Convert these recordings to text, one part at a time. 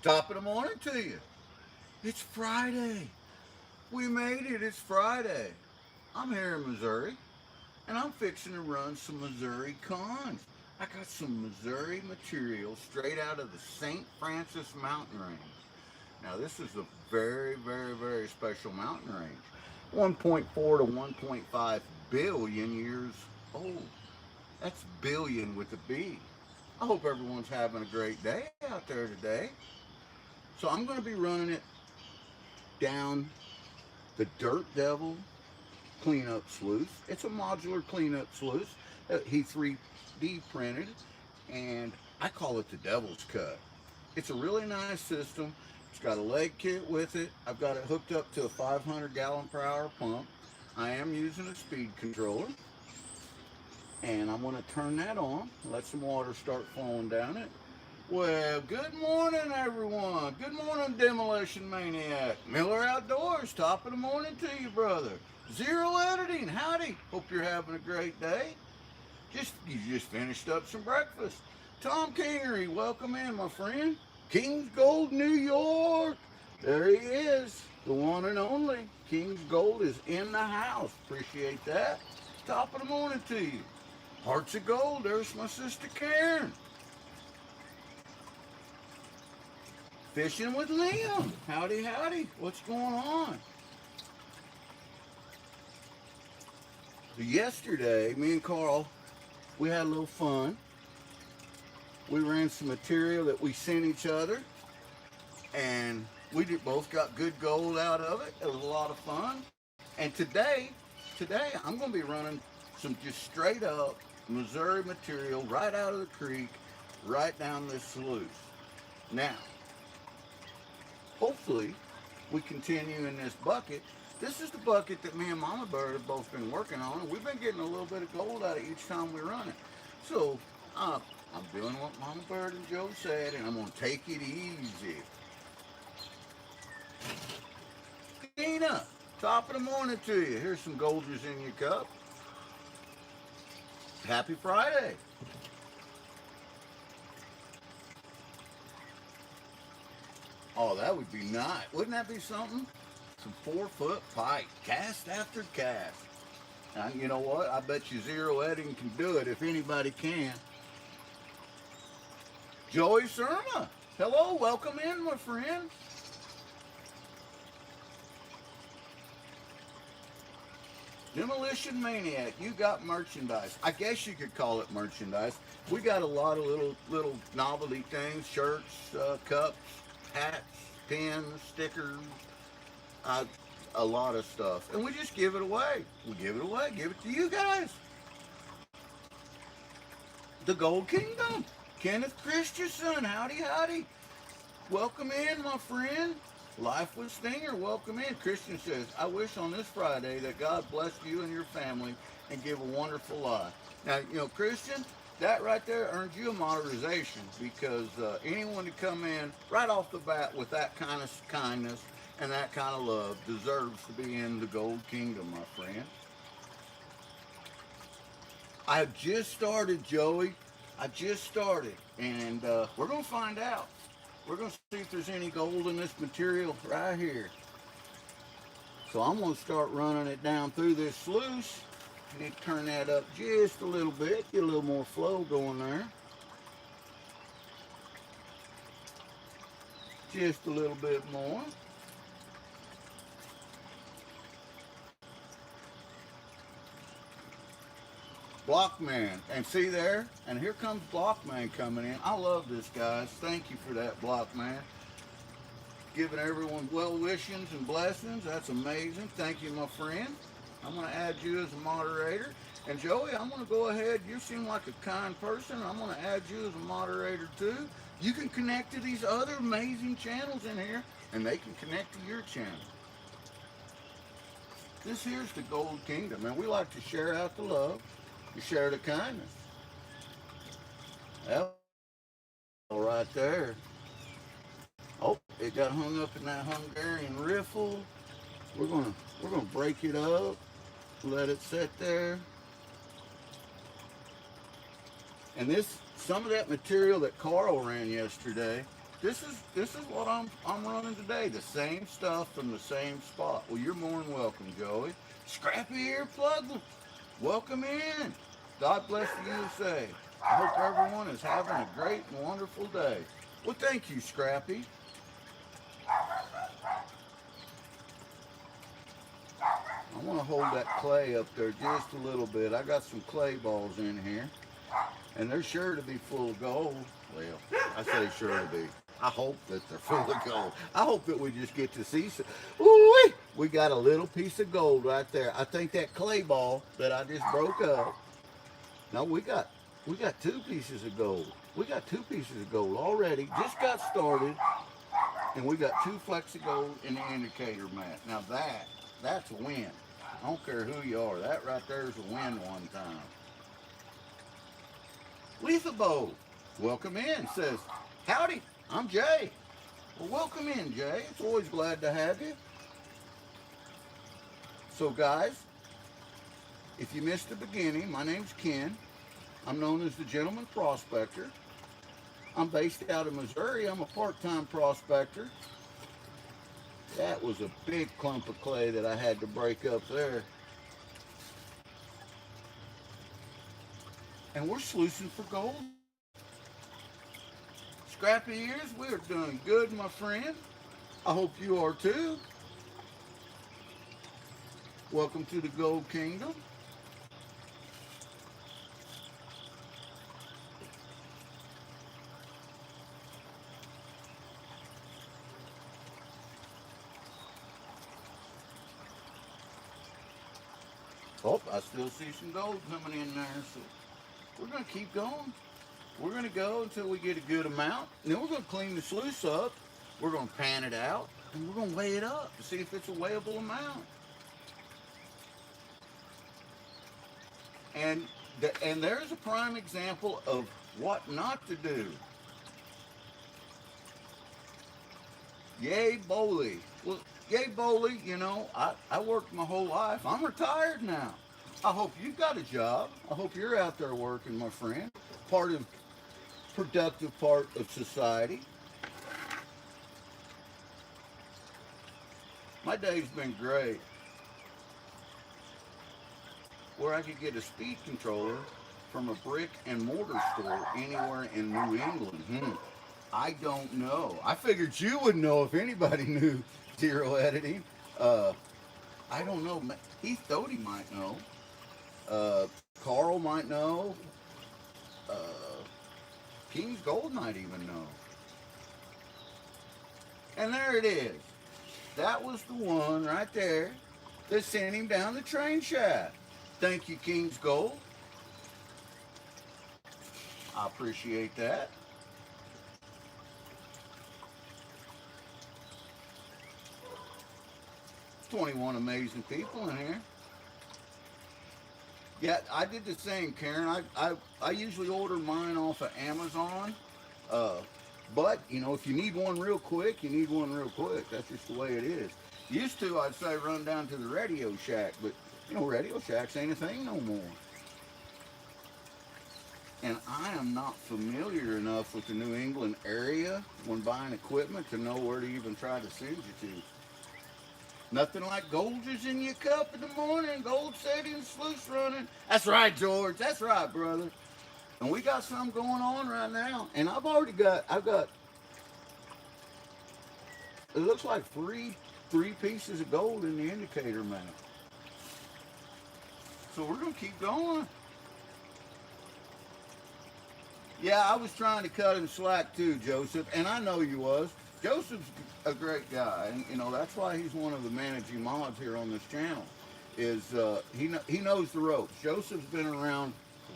Top of the morning to you. It's Friday. We made it. It's Friday. I'm here in Missouri, and I'm fixing to run some Missouri cons. I got some Missouri material straight out of the St. Francis mountain range. Now, this is a very, very, very special mountain range. 1.4 to 1.5 billion years old. That's billion with a B. I hope everyone's having a great day out there today. So I'm going to be running it down the Dirt Devil cleanup sluice. It's a modular cleanup sluice that he 3D printed, and I call it the Devil's Cut. It's a really nice system. It's got a leg kit with it. I've got it hooked up to a 500 gallon per hour pump. I am using a speed controller, and I'm going to turn that on, let some water start flowing down it. Well, good morning, everyone. Good morning, Demolition Maniac. Miller Outdoors, top of the morning to you, brother. Zero Editing, howdy. Hope you're having a great day. You just finished up some breakfast. Tom Kingery, welcome in, my friend. King's Gold, New York. There he is, the one and only. King's Gold is in the house. Appreciate that. Top of the morning to you. Hearts of Gold, there's my sister Karen. Fishing with Liam. Howdy, howdy. What's going on? Yesterday, me and Carl, we had a little fun. We ran some material that we sent each other, and both got good gold out of it. It was a lot of fun. And today, I'm going to be running some just straight up Missouri material right out of the creek, right down this sluice. Now, hopefully, we continue in this bucket. This is the bucket that me and Mama Bird have both been working on, and we've been getting a little bit of gold out of each time we run it. So, I'm doing what Mama Bird and Joe said, and I'm going to take it easy. Tina, top of the morning to you. Here's some Goldgers in your cup. Happy Friday. Oh, that would be nice. Wouldn't that be something? Some 4-foot pike, cast after cast. And you know what? I bet you Zero Editing can do it if anybody can. Joey Surma, hello, welcome in, my friend. Demolition Maniac, you got merchandise. I guess you could call it merchandise. We got a lot of little novelty things, shirts, cups, hats, pins, stickers, a lot of stuff. And we just give it away. We give it away, give it to you guys. The Gold Kingdom, Kenneth Christensen, howdy, howdy. Welcome in, my friend. Life with Stinger, welcome in. Christian says, I wish on this Friday that God bless you and your family and give a wonderful life. Now, Christian, that right there earns you a moderation, because anyone to come in right off the bat with that kind of kindness and that kind of love deserves to be in the Gold Kingdom, my friend. I just started, Joey. I just started, and we're going to find out. We're going to see if there's any gold in this material right here. So I'm going to start running it down through this sluice. I need to turn that up just a little bit, get a little more flow going there. Just a little bit more. Blockman, and see there, and here comes Blockman coming in. I love this, guys. Thank you for that, Blockman. Giving everyone well wishings and blessings. That's amazing. Thank you, my friend. I'm going to add you as a moderator. And Joey, I'm going to go ahead. You seem like a kind person. I'm going to add you as a moderator too. You can connect to these other amazing channels in here, and they can connect to your channel. This here's the Gold Kingdom, and we like to share out the love. You share the kindness. That right there. Oh, it got hung up in that Hungarian riffle. We're gonna break it up, let it sit there. And some of that material that Carl ran yesterday, This is what I'm running today. The same stuff from the same spot. Well, you're more than welcome, Joey. Scrappy Ear Plug. Welcome in. God bless the USA. I hope everyone is having a great and wonderful day. Well, thank you, Scrappy. I want to hold that clay up there just a little bit. I got some clay balls in here, and they're sure to be full of gold. Well, I say sure to be. I hope that they're full of gold. I hope that we just get to see some. Ooh, we got a little piece of gold right there. I think that clay ball that I just broke up. No, we got two pieces of gold. We got two pieces of gold already. Just got started, and we got two flecks of gold in the indicator mat. Now that's a win. I don't care who you are. That right there is a win one time. Letha Bow, welcome in. Says, howdy, I'm Jay. Well, welcome in, Jay. It's always glad to have you. So, guys, if you missed the beginning, my name's Ken. I'm known as the Gentleman Prospector. I'm based out of Missouri. I'm a part-time prospector. That was a big clump of clay that I had to break up there. And we're sluicing for gold. Scrappy Ears, we are doing good, my friend. I hope you are too. Welcome to the Gold Kingdom. Oh, I still see some gold coming in there, so we're going to keep going. We're going to go until we get a good amount. And then we're going to clean the sluice up. We're going to pan it out, and we're going to weigh it up to see if it's a weighable amount. And there's a prime example of what not to do. Yay, Bowley. Well, yay, Bowley, you know, I worked my whole life. I'm retired now. I hope you've got a job. I hope you're out there working, my friend. Productive part of society. My day's been great. Where I could get a speed controller from a brick and mortar store anywhere in New England. I don't know. I figured you would know if anybody knew zero editing. I don't know. Heath Doty might know. Carl might know. King's Gold might even know. And there it is. That was the one right there that sent him down the train shaft. Thank you, King's Gold. I appreciate that. There's 21 amazing people in here. Yeah, I did the same, Karen. I usually order mine off of Amazon. But, you know, if you need one real quick, you need one real quick. That's just the way it is. Used to, I'd say run down to the Radio Shack, but, you know, Radio Shacks ain't a thing no more. And I am not familiar enough with the New England area when buying equipment to know where to even try to send you to. Nothing like Goldgers in your cup in the morning, gold setting, sluice running. That's right, George. That's right, brother. And we got some going on right now. And I've got, it looks like three pieces of gold in the indicator mat. So we're going to keep going. Yeah, I was trying to cut him slack too, Joseph. And I know you was. Joseph's a great guy, and you know that's why he's one of the managing mods here on this channel. Is he knows the ropes. Joseph's been around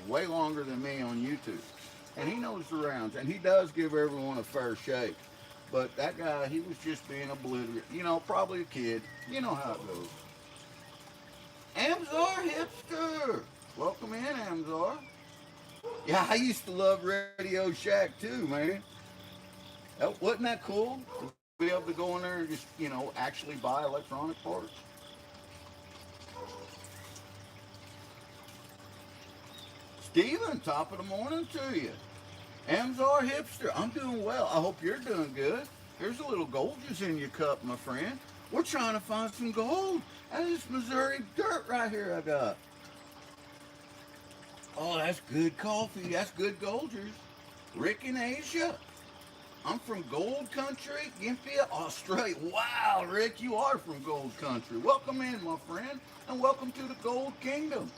way longer than me on YouTube, and he knows the rounds, and he does give everyone a fair shake. But that guy, he was just being oblivious. You know, probably a kid. You know how it goes. Amzar Hipster, welcome in, Amzar. Yeah, I used to love Radio Shack too, man. Wasn't that cool? To be able to go in there and just, you know, actually buy electronic parts. Steven, top of the morning to you. Amzar Hipster, I'm doing well. I hope you're doing good. Here's a little Goldgers in your cup, my friend. We're trying to find some gold out of this Missouri dirt right here I got. Oh, that's good coffee. That's good Goldgers. Rick in Asia. I'm from Gold Country, Gympia, Australia. Wow, Rick, you are from Gold Country. Welcome in, my friend, and welcome to the Gold Kingdom.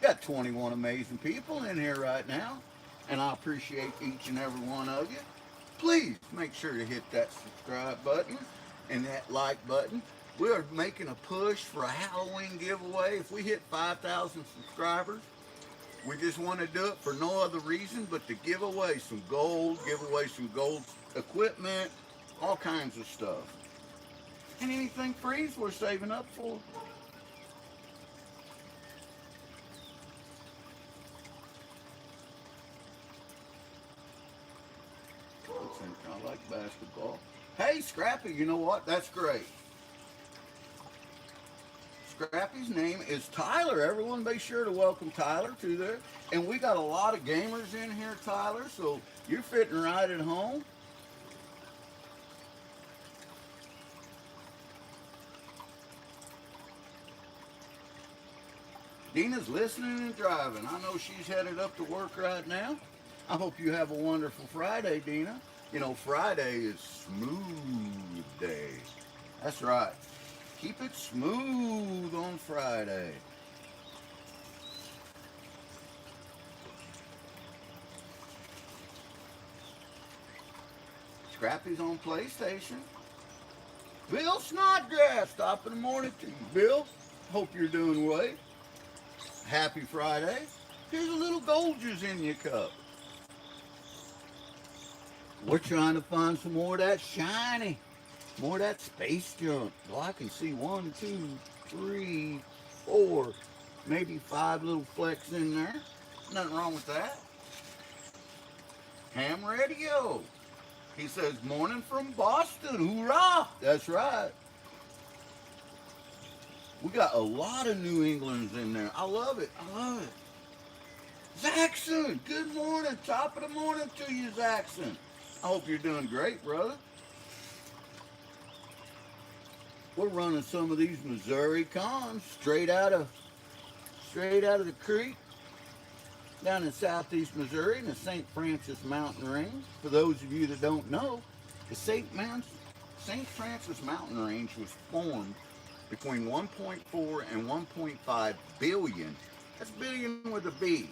Got 21 amazing people in here right now, and I appreciate each and every one of you. Please make sure to hit that subscribe button and that like button. We are making a push for a Halloween giveaway. If we hit 5,000 subscribers, we just want to do it for no other reason but to give away some gold, give away some gold equipment, all kinds of stuff. And anything free we're saving up for. I like basketball. Hey, Scrappy, you know what? That's great. Scrappy's name is Tyler. Everyone be sure to welcome Tyler to there. And we got a lot of gamers in here, Tyler, so you're fitting right at home. Dina's listening and driving. I know she's headed up to work right now. I hope you have a wonderful Friday, Dina. You know, Friday is smooth day. That's right. Keep it smooth on Friday. Scrappy's on PlayStation. Bill Snodgrass, top of the morning to you, Bill. Hope you're doing well. Happy Friday. Here's a little Goldgers in your cup. We're trying to find some more of that shiny, more of that space junk. Well, I can see 1, 2, 3, 4, maybe 5 little flecks in there. Nothing wrong with that. Ham Radio. He says, morning from Boston. Hoorah! That's right. We got a lot of New Englanders in there. I love it. I love it. Zaxxon, good morning. Top of the morning to you, Zaxxon. I hope you're doing great, brother. We're running some of these Missouri cons straight out of the creek down in southeast Missouri in the St. Francis Mountain Range. For those of you that don't know, the St. Francis Mountain Range was formed between 1.4 and 1.5 billion, that's billion with a B,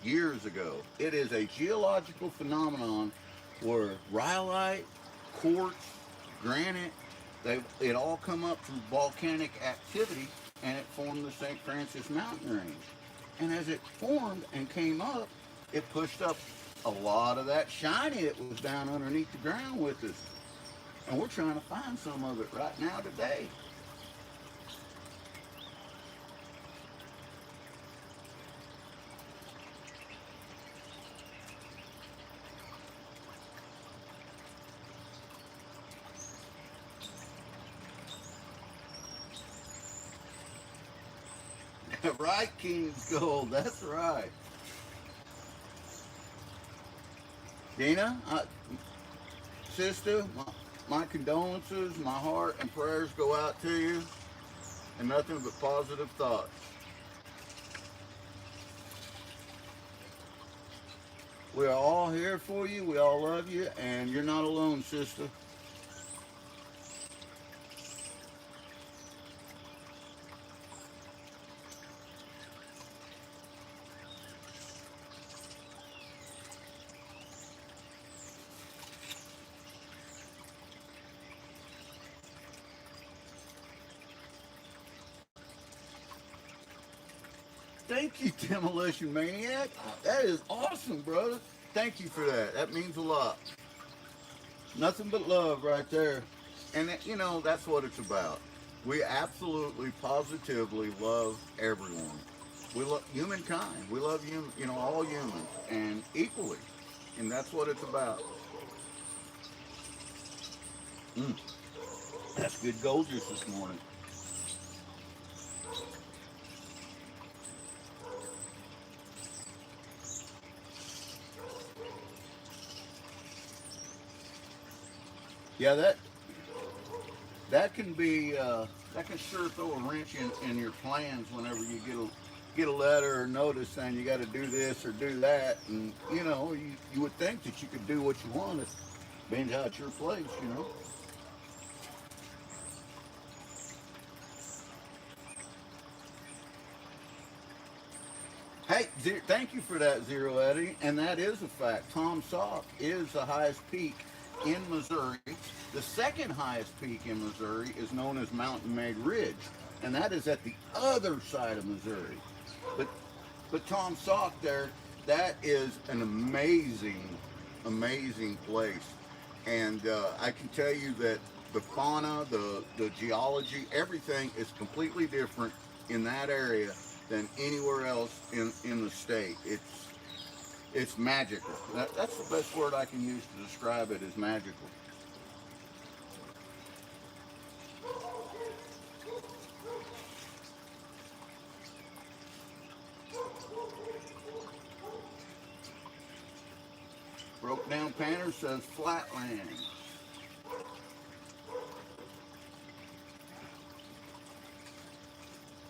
years ago. It is a geological phenomenon where rhyolite, quartz, granite, it all come up through volcanic activity, and it formed the St. Francis Mountain Range. And as it formed and came up, it pushed up a lot of that shiny that was down underneath the ground with us. And we're trying to find some of it right now today. Right, King's Gold, that's right. Dina, sister, my condolences, my heart and prayers go out to you, and nothing but positive thoughts. We are all here for you, we all love you, and you're not alone, sister. Thank you, Demolition Maniac. That is awesome, brother. Thank you for that. That means a lot. Nothing but love right there. And, you know, that's what it's about. We absolutely, positively love everyone. We love humankind. We love, all humans, and equally. And that's what it's about. That's good Goldgers this morning. Yeah, that can be that can sure throw a wrench in your plans whenever you get a letter or notice saying you got to do this or do that, and you would think that you could do what you wanted, being how it's your place. Hey, thank you for that, Zero Eddie. And that is a fact. Tom Sock is the highest peak in Missouri. The second highest peak in Missouri is known as Mountain Made Ridge, and that is at the other side of Missouri. But Tom Sock there, that is an amazing, amazing place. And I can tell you that the fauna, the geology, everything is completely different in that area than anywhere else in the state. It's magical. That's the best word I can use to describe it, is magical. Broke Down Panner says flatland.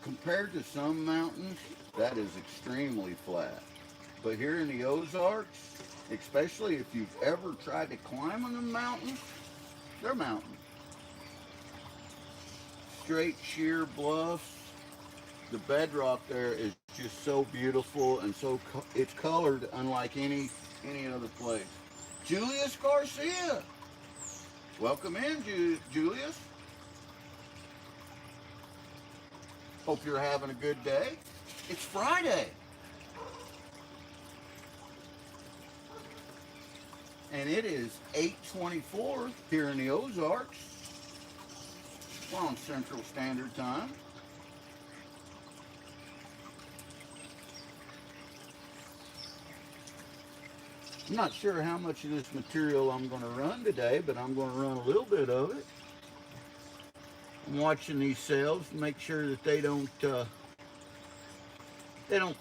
Compared to some mountains, that is extremely flat. But here in the Ozarks, especially if you've ever tried to climb on the mountains, they're mountains. Straight, sheer bluffs. The bedrock there is just so beautiful, and it's colored unlike any other place. Julius Garcia, welcome in, Julius. Hope you're having a good day. It's Friday. And it is 8:24 here in the Ozarks. We're on Central Standard Time. I'm not sure how much of this material I'm going to run today, but I'm going to run a little bit of it. I'm watching these sails to make sure that they don't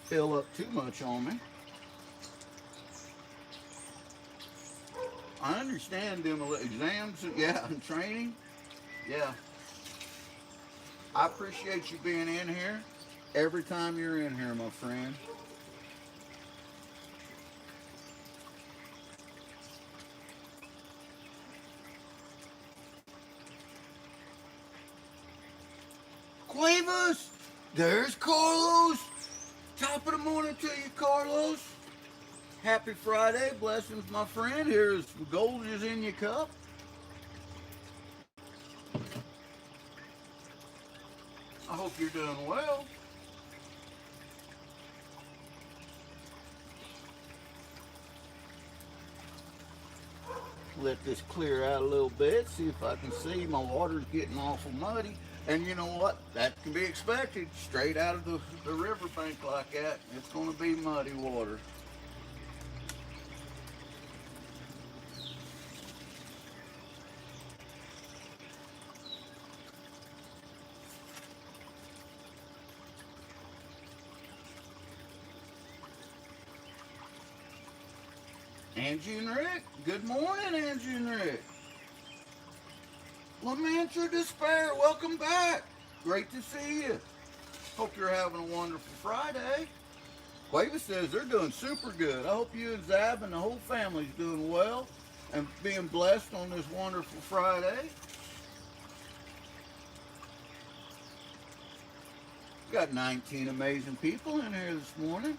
fill up too much on me. I understand them exams, yeah, and training, yeah. I appreciate you being in here every time you're in here, my friend. Cuevas, there's Carlos. Top of the morning to you, Carlos. Happy Friday, blessings, my friend. Here's Goldgers in your cup. I hope you're doing well. Let this clear out a little bit, see if I can see. My water's getting awful muddy. And you know what? That can be expected. Straight out of the riverbank like that, it's going to be muddy water. Angie and Rick, good morning, Angie and Rick. Lament your despair, welcome back. Great to see you. Hope you're having a wonderful Friday. Cueva says they're doing super good. I hope you and Zab and the whole family's doing well and being blessed on this wonderful Friday. Got 19 amazing people in here this morning.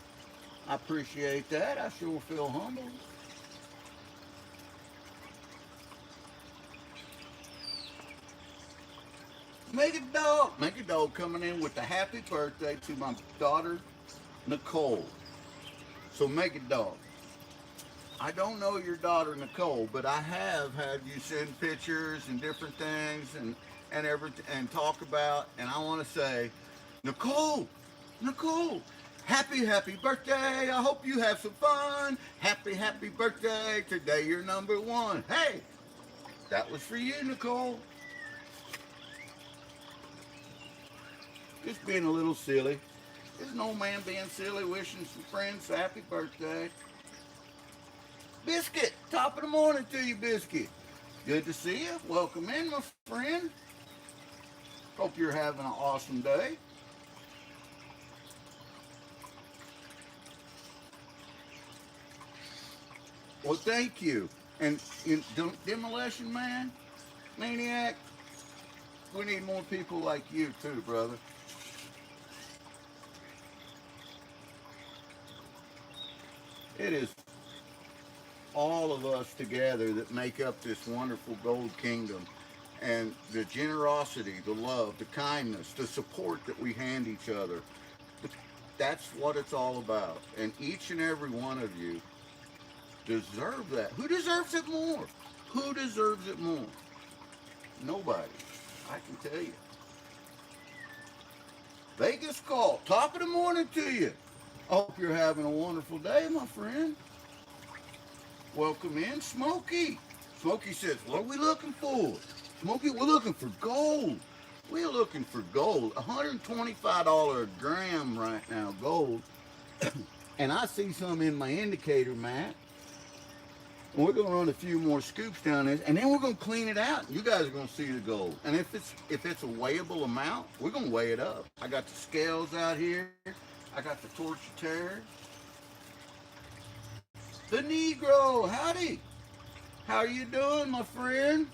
I appreciate that. I sure feel humbled. Make a dog coming in with a happy birthday to my daughter, Nicole. So make a dog. I don't know your daughter, Nicole, but I have had you send pictures and different things and everything and talk about, and I want to say, Nicole, happy birthday. I hope you have some fun. Happy birthday. Today you're number one. Hey, that was for you, Nicole. Just being a little silly. There's an old man being silly, wishing some friends a happy birthday. Biscuit, top of the morning to you, Biscuit. Good to see you. Welcome in, my friend. Hope you're having an awesome day. Well, thank you. And Demolition Man, Maniac, we need more people like you too, brother. It is all of us together that make up this wonderful gold kingdom. And the generosity, the love, the kindness, the support that we hand each other, that's what it's all about. And each and every one of you deserve that. Who deserves it more? Who deserves it more? Nobody. I can tell you. Vegas call. Top of the morning to you. I hope you're having a wonderful day, my friend. Welcome in, Smokey. Smokey says, what are we looking for? Smokey, we're looking for gold. We're looking for gold. $125 a gram right now, gold. And I see some in my indicator mat. And we're going to run a few more scoops down this, and then we're going to clean it out. You guys are going to see the gold. And if it's a weighable amount, we're going to weigh it up. I got the scales out here. I got the torch-a-tear. The Negro, howdy. How are you doing, my friend?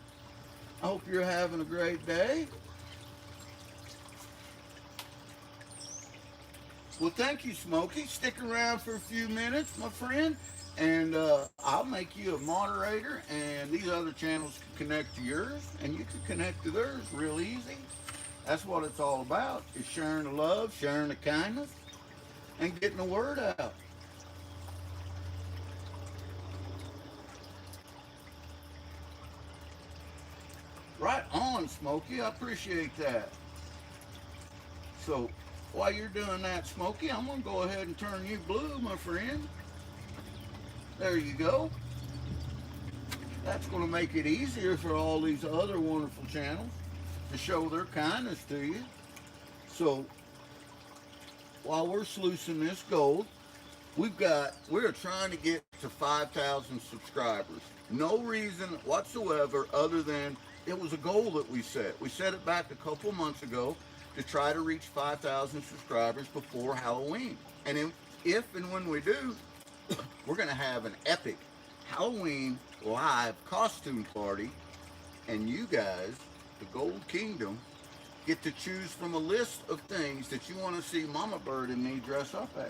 I hope you're having a great day. Well, thank you, Smokey. Stick around for a few minutes, my friend, and I'll make you a moderator, and these other channels can connect to yours, and you can connect to theirs real easy. That's what it's all about, is sharing the love, sharing the kindness, and getting the word out. Right on, Smokey. I appreciate that. So while you're doing that, Smokey, I'm going to go ahead and turn you blue, my friend. There you go. That's going to make it easier for all these other wonderful channels to show their kindness to you. So while we're sluicing this gold, we're trying to get to 5,000 subscribers. No reason whatsoever other than it was a goal that we set. We set it back a couple months ago to try to reach 5,000 subscribers before Halloween. And if and when we do, we're going to have an epic Halloween live costume party. And you guys, the Gold Kingdom, get to choose from a list of things that you want to see Mama Bird and me dress up as.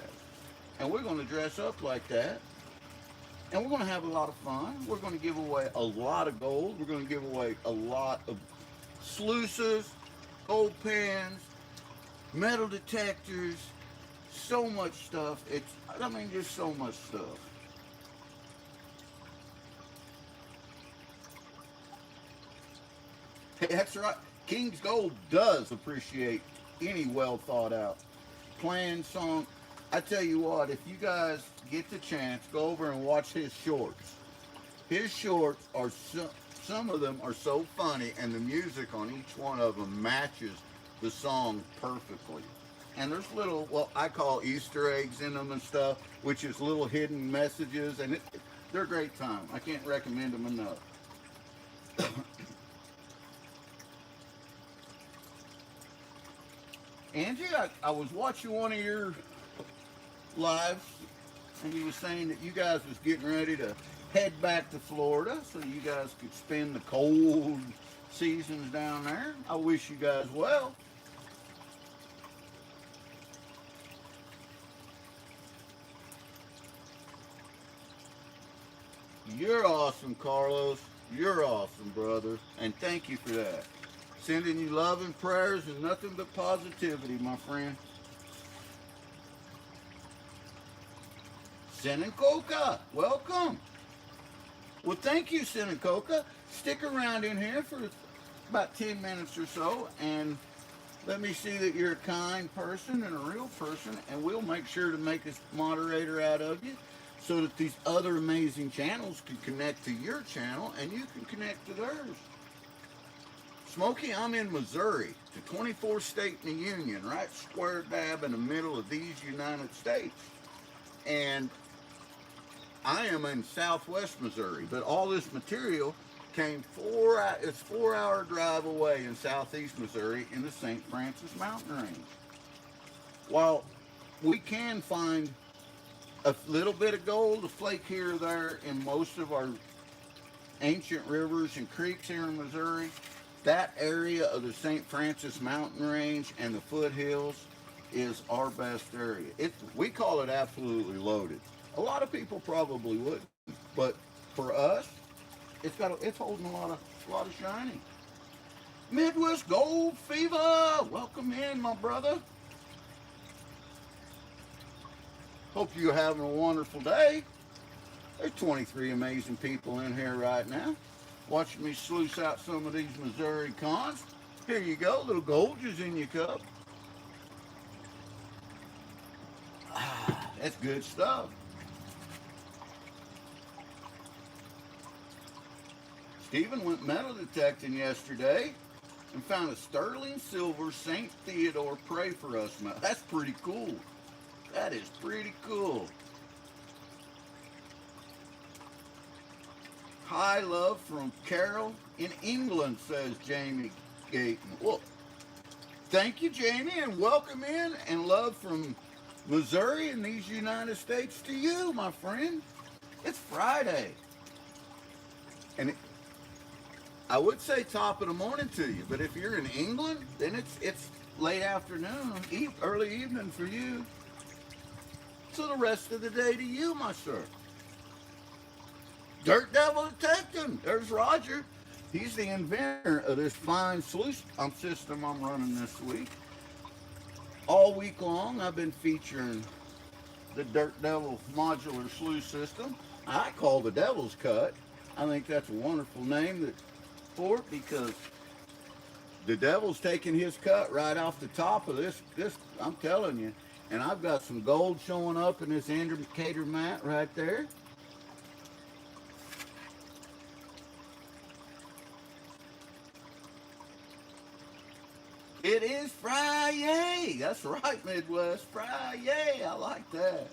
And we're going to dress up like that. And we're going to have a lot of fun. We're going to give away a lot of gold. We're going to give away a lot of sluices, gold pens, metal detectors, so much stuff. Just so much stuff. Hey, that's right. King's Gold does appreciate any well thought out planned song. I tell you what, if you guys get the chance, go over and watch his shorts. His shorts are some of them are so funny, and the music on each one of them matches the song perfectly. And there's little, well, I call Easter eggs in them and stuff, which is little hidden messages, and they're a great time. I can't recommend them enough. Angie, I was watching one of your lives, and you were saying that you guys was getting ready to head back to Florida so you guys could spend the cold seasons down there. I wish you guys well. You're awesome, Carlos. You're awesome, brother, and thank you for that. Sending you love and prayers and nothing but positivity, my friend. Coca, welcome. Well, thank you, Coca. Stick around in here for about 10 minutes or so, and let me see that you're a kind person and a real person, and we'll make sure to make a moderator out of you so that these other amazing channels can connect to your channel and you can connect to theirs. Smokey, I'm in Missouri, the 24th state in the Union, right square dab in the middle of these United States. And I am in southwest Missouri, but all this material came it's 4 hour drive away in southeast Missouri in the St. Francis mountain range. While we can find a little bit of gold, a flake here or there in most of our ancient rivers and creeks here in Missouri, that area of the St. Francis mountain range and the foothills is our best area. We call it absolutely loaded. A lot of people probably wouldn't, but for us, it's holding a lot of shiny. Midwest Gold Fever, welcome in, my brother. Hope you're having a wonderful day. There's 23 amazing people in here right now, watching me sluice out some of these Missouri cons. Here you go, little Goldgers in your cup. That's good stuff. Stephen went metal detecting yesterday and found a sterling silver St. Theodore Pray For Us metal. That's pretty cool. That is pretty cool. Hi, love from Carol in England, says Jamie Gayton. Well, thank you, Jamie, and welcome in, and love from Missouri and these United States to you, my friend. It's Friday. And I would say top of the morning to you, but if you're in England, then it's late afternoon, early evening for you. So the rest of the day to you, my sir. Dirt Devil Detecting. There's Roger. He's the inventor of this fine sluice system I'm running this week. All week long, I've been featuring the Dirt Devil modular sluice system. I call the Devil's Cut. I think that's a wonderful name for it because the Devil's taking his cut right off the top of this. I'm telling you. And I've got some gold showing up in this indicator mat right there. It is Friday. That's right, Midwest. Friday. I like that.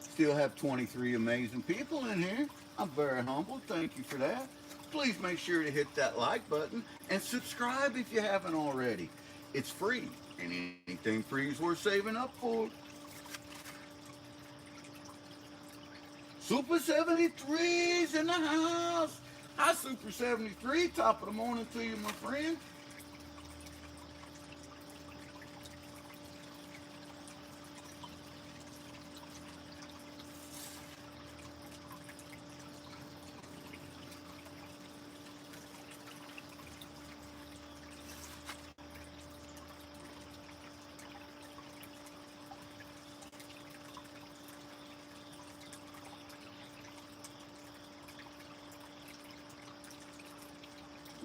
Still have 23 amazing people in here. I'm very humble. Thank you for that. Please make sure to hit that like button and subscribe if you haven't already. It's free, and anything free is worth saving up for. Super 73's in the house. Hi, Super 73. Top of the morning to you, my friend.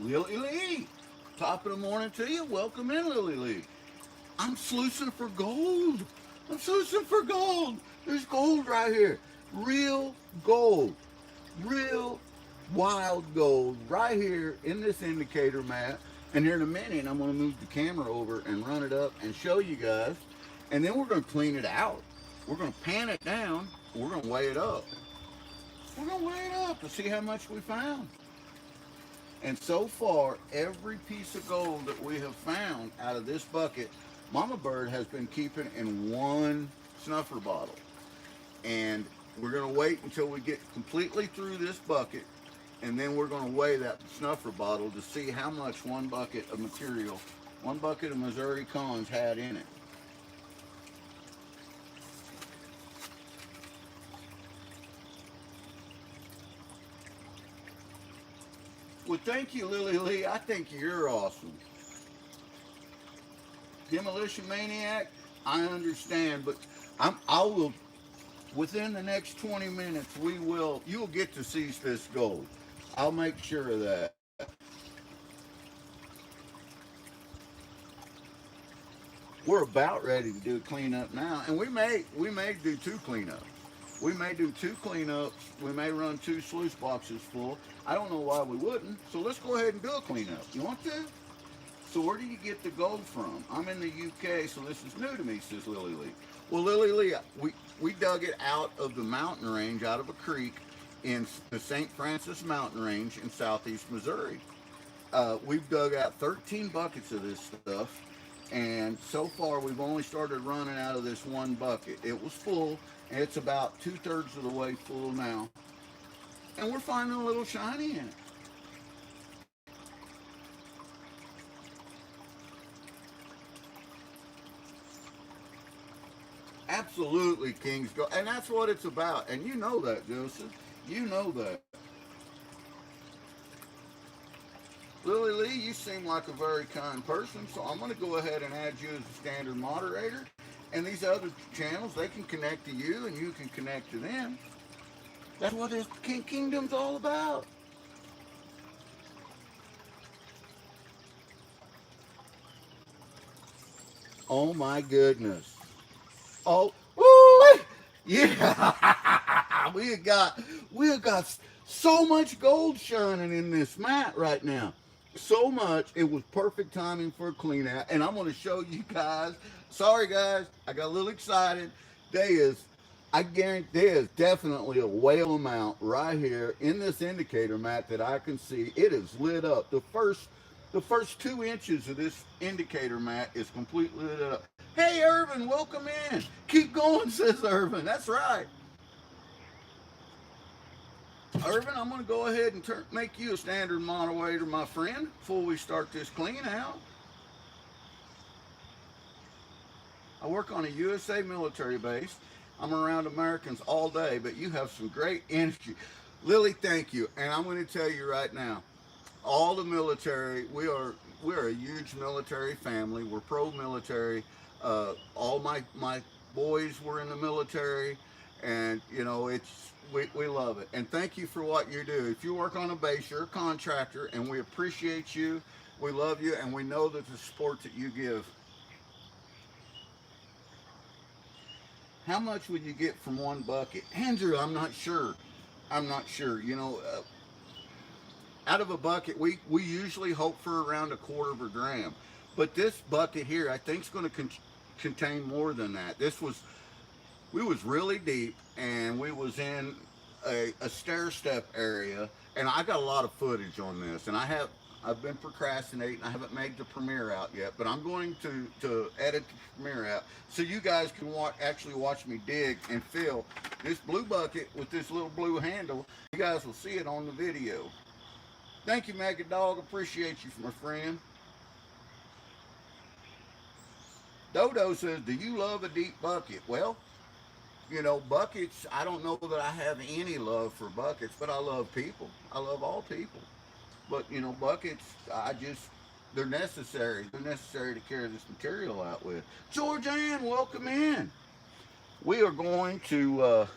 Lily Lee, top of the morning to you. Welcome in, Lily Lee. I'm sluicing for gold. I'm sluicing for gold. There's gold right here. Real gold. Real wild gold right here in this indicator mat. And here in a minute, I'm going to move the camera over and run it up and show you guys. And then we're going to clean it out. We're going to pan it down. We're going to weigh it up. We're going to weigh it up to see how much we found. And so far, every piece of gold that we have found out of this bucket, Mama Bird has been keeping in one snuffer bottle. And we're going to wait until we get completely through this bucket, and then we're going to weigh that snuffer bottle to see how much one bucket of material, one bucket of Missouri cons had in it. Well, thank you, Lily Lee. I think you're awesome. Demolition Maniac, I understand, but I will, within the next 20 minutes, you'll get to seize this gold. I'll make sure of that. We're about ready to do a cleanup now, and we may do two cleanups. We may do two cleanups. We may run two sluice boxes full. I don't know why we wouldn't. So let's go ahead and do a cleanup. You want to? So where do you get the gold from? I'm in the UK, so this is new to me, says Lily Lee. Well, Lily Lee, we dug it out of the mountain range, out of a creek in the St. Francis Mountain Range in southeast Missouri. We've dug out 13 buckets of this stuff, and so far we've only started running out of this one bucket. It was full, and it's about 2/3 of the way full now, and we're finding a little shiny in it. Absolutely, Kings go, and that's what it's about. And you know that, Joseph. You know that. Lily Lee, you seem like a very kind person, so I'm going to go ahead and add you as a standard moderator. And these other channels, they can connect to you, and you can connect to them. That's what this kingdom's all about. Oh my goodness. Oh, woo! Yeah, we have got so much gold shining in this mat right now. So much. It was perfect timing for a clean out, and I'm going to show you guys. Sorry, guys, I got a little excited. I guarantee there is definitely a whale amount right here in this indicator mat that I can see. It is lit up. The first 2 inches of this indicator mat is completely lit up. Hey, Irvin, welcome in. Keep going, says Irvin. That's right. Irvin, I'm going to go ahead and make you a standard moderator, my friend, before we start this clean out. I work on a USA military base. I'm around Americans all day, but you have some great energy. Lily, thank you. And I'm going to tell you right now, all the military, we're a huge military family. We're pro-military. All my boys were in the military, and you know we love it. And thank you for what you do. If you work on a base, you're a contractor, and we appreciate you. We love you, and we know that the support that you give. How much would you get from one bucket, Andrew? I'm not sure. I'm not sure. Out of a bucket, we usually hope for around 1/4 of a gram. But this bucket here, I think, is going to contain more than that. We was really deep, and we was in a stair step area, and I got a lot of footage on this, and I've been procrastinating. I haven't made the premiere out yet, but I'm going to edit the premiere out so you guys can actually watch me dig and fill this blue bucket with this little blue handle. You guys will see it on the video. Thank you, Mega Dog. Appreciate you, my friend. Dodo says, do you love a deep bucket? Well, buckets, I don't know that I have any love for buckets, but I love people. I love all people. But, buckets, they're necessary. They're necessary to carry this material out with. Georgianne, welcome in. We are going to,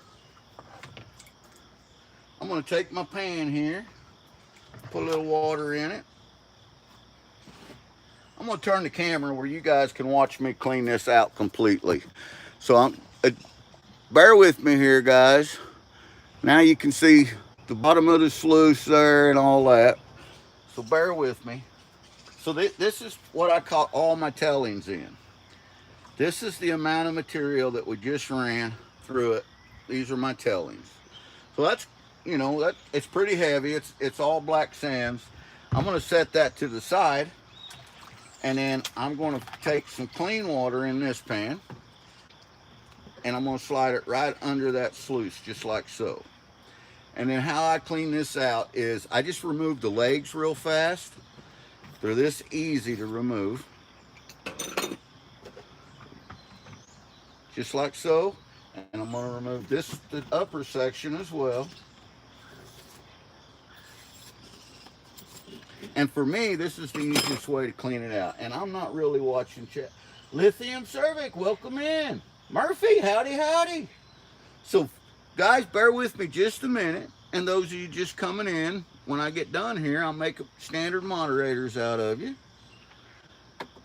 I'm going to take my pan here, put a little water in it. I'm going to turn the camera where you guys can watch me clean this out completely. So bear with me here, guys. Now you can see the bottom of the sluice there and all that. So bear with me. So this is what I caught all my tellings in. This is the amount of material that we just ran through it. These are my tellings. So that's, it's pretty heavy. It's all black sands. I'm going to set that to the side. And then I'm going to take some clean water in this pan, and I'm going to slide it right under that sluice, just like so. And then how I clean this out is I just remove the legs real fast. They're this easy to remove. Just like so. And I'm going to remove the upper section as well. And for me, this is the easiest way to clean it out. And I'm not really watching chat. Lithium Cervic, welcome in. Murphy, howdy, howdy. So, guys, bear with me just a minute. And those of you just coming in, when I get done here, I'll make standard moderators out of you.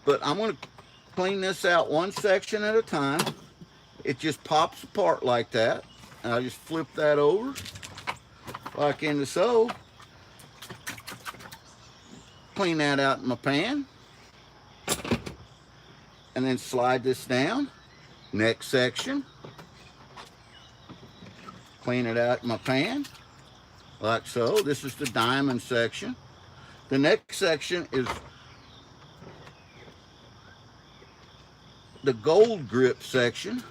But I'm going to clean this out one section at a time. It just pops apart like that. And I just flip that over, like into so. Clean that out in my pan, and then slide this down. Next section, clean it out in my pan, like so. This is the diamond section. The next section is the gold grip section.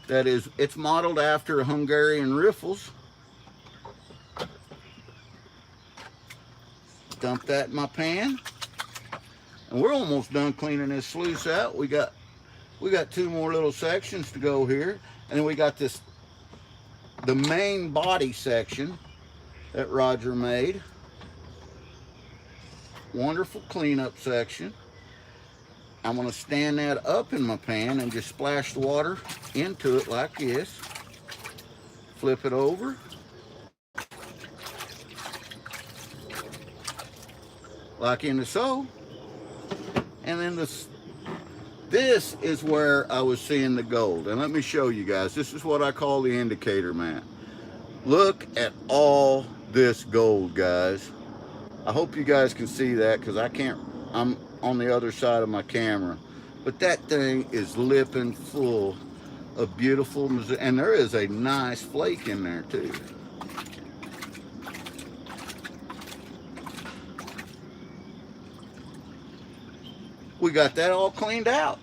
That is, it's modeled after Hungarian riffles. Dump that in my pan. And we're almost done cleaning this sluice out. We got two more little sections to go here. And then we got the main body section that Roger made. Wonderful cleanup section. I'm going to stand that up in my pan and just splash the water into it like this. Flip it over. Like in the so. And then this is where I was seeing the gold. And let me show you guys. This is what I call the indicator mat. Look at all this gold, guys. I hope you guys can see that because I can't. I'm on the other side of my camera. But that thing is lipping full of beautiful, and there is a nice flake in there too. We got that all cleaned out.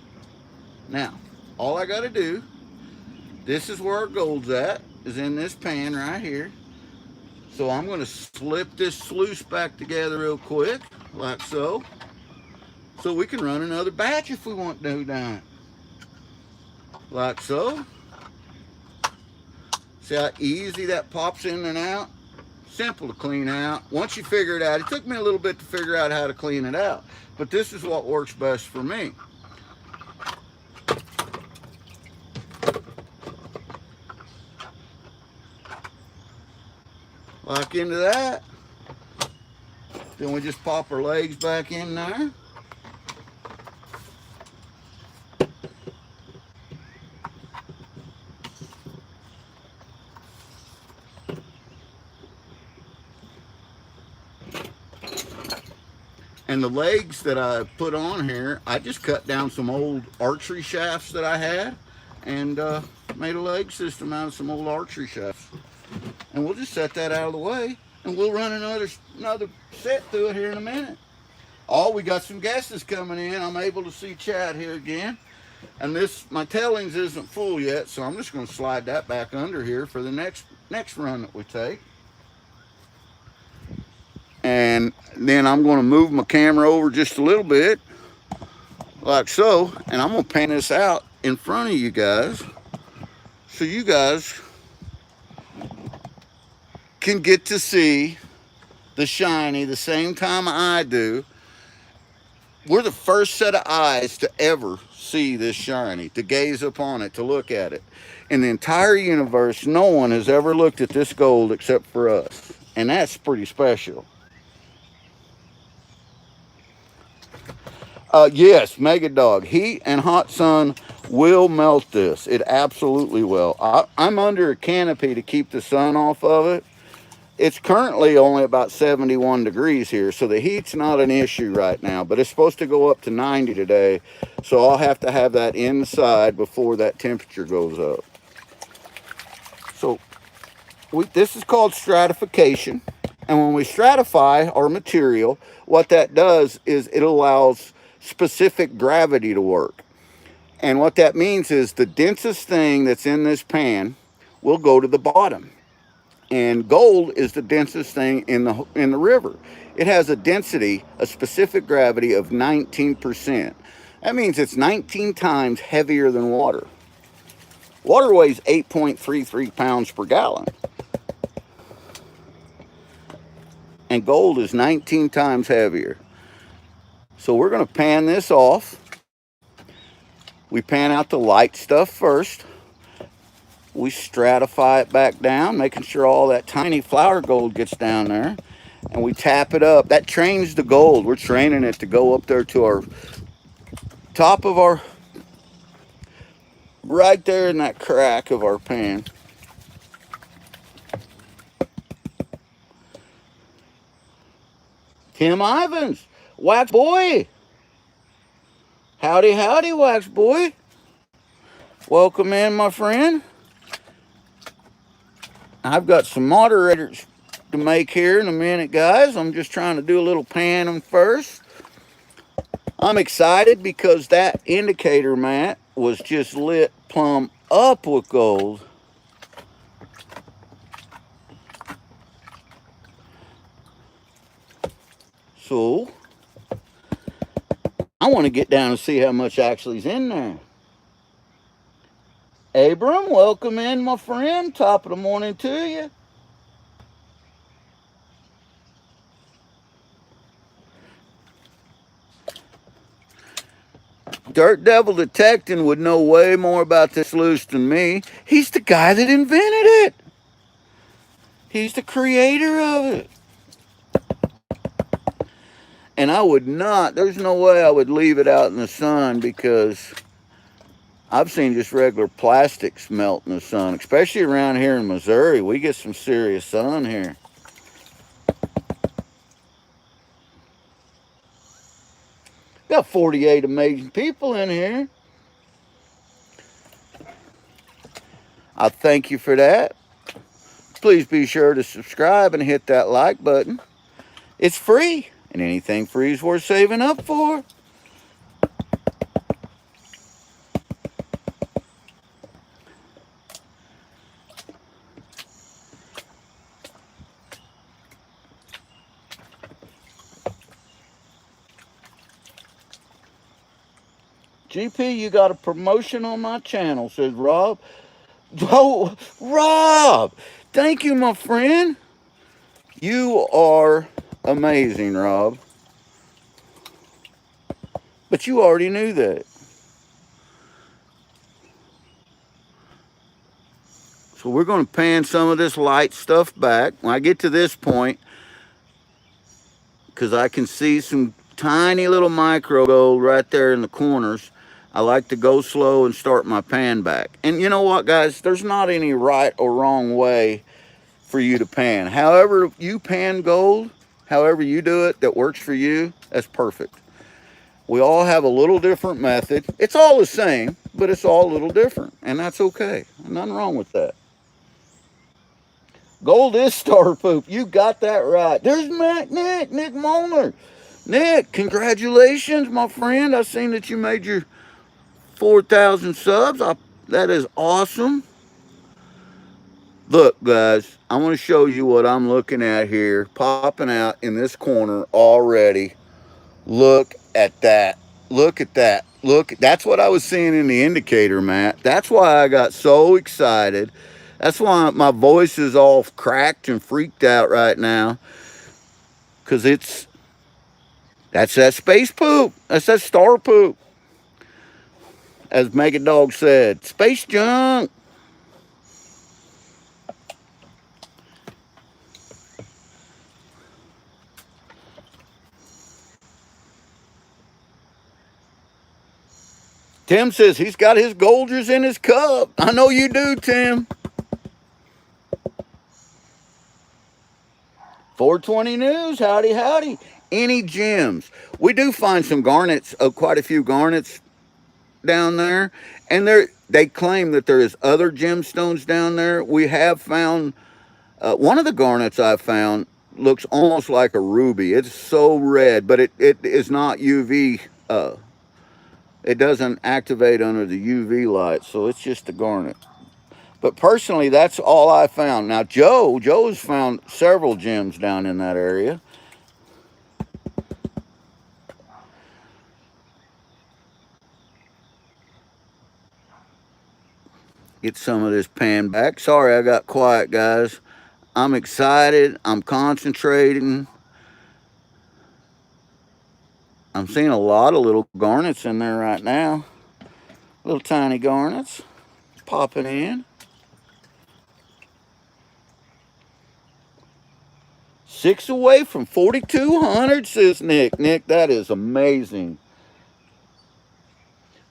Now, all I got to do, this is where our gold's at, is in this pan right here. So I'm going to slip this sluice back together real quick, like so. So we can run another batch if we want to down it. Like so. See how easy that pops in and out? Simple to clean out. Once you figure it out, it took me a little bit to figure out how to clean it out. But this is what works best for me. Like into that. Then we just pop our legs back in there. And the legs that I put on here, I just cut down some old archery shafts that I had and made a leg system out of some old archery shafts. And we'll just set that out of the way and we'll run another set through it here in a minute. Oh, we got some guesses coming in. I'm able to see Chad here again. And my tailings isn't full yet, so I'm just going to slide that back under here for the next run that we take. And then I'm going to move my camera over just a little bit, like so, and I'm going to pan this out in front of you guys so you guys can get to see the shiny the same time I do. We're the first set of eyes to ever see this shiny, to gaze upon it, to look at it. In the entire universe, no one has ever looked at this gold except for us, and that's pretty special. Yes, Mega Dog. Heat and hot sun will melt this. It absolutely will. I'm under a canopy to keep the sun off of it. It's currently only about 71 degrees here, so the heat's not an issue right now, but it's supposed to go up to 90 today, so I'll have to have that inside before that temperature goes up. So this is called stratification, and when we stratify our material, what that does is it allows specific gravity to work. And what that means is the densest thing that's in this pan will go to the bottom. And gold is the densest thing in the river. It has a density, a specific gravity of 19%. That means it's 19 times heavier than water. Water weighs 8.33 pounds per gallon. And gold is 19 times heavier. So we're going to pan this off. We pan out the light stuff first. We stratify it back down, making sure all that tiny flour gold gets down there. And we tap it up. That trains the gold. We're training it to go up there to our top of our, right there in that crack of our pan. Tim Ivins, Wax Boy. Howdy, howdy, Wax Boy. Welcome in, my friend. I've got some moderators to make here in a minute, guys. I'm just trying to do a little panning first. I'm excited because that indicator mat was just lit plumb up with gold. So I want to get down and see how much actually is in there. Abram, welcome in, my friend. Top of the morning to you. Dirt Devil Detecting would know way more about this sluice than me. He's the guy that invented it. He's the creator of it. And I would not, there's no way I would leave it out in the sun because I've seen just regular plastics melt in the sun, especially around here in Missouri. We get some serious sun here. Got 48 amazing people in here. I thank you for that. Please be sure to subscribe and hit that like button. It's free, and anything free is worth saving up for. GP, you got a promotion on my channel, says Rob. Oh, Rob! Thank you, my friend. You are amazing, Rob. But you already knew that. So we're going to pan some of this light stuff back. When I get to this point, because I can see some tiny little micro gold right there in the corners, I like to go slow and start my pan back. And you know what, guys? There's not any right or wrong way for you to pan. However you pan gold, however you do it that works for you, that's perfect. We all have a little different method. It's all the same, but it's all a little different, and that's okay. Nothing wrong with that. Gold is star poop. You got that right. There's Nick Molnar. Nick, congratulations, my friend. I seen that you made your 4,000 subs. That is awesome. Look, guys, I want to show you what I'm looking at here, popping out in this corner already. Look at that. Look at that. Look, that's what I was seeing in the indicator, Matt. That's why I got so excited. That's why my voice is all cracked and freaked out right now. Because that's that space poop. That's that star poop. As Mega Dog said, space junk. Tim says he's got his Goldgers in his cup. I know you do, Tim. 420 News, howdy, howdy. Any gems? We do find some garnets, quite a few garnets down there. And they claim that there is other gemstones down there. We have found, one of the garnets I found looks almost like a ruby. It's so red, but it is not UV, it doesn't activate under the UV light, so it's just a garnet. But personally, that's all I found. Now, Joe's found several gems down in that area. Get some of this pan back. Sorry, I got quiet, guys. I'm excited. I'm concentrating. I'm seeing a lot of little garnets in there right now. Little tiny garnets popping in. 6 away from 4,200, says Nick. Nick, that is amazing.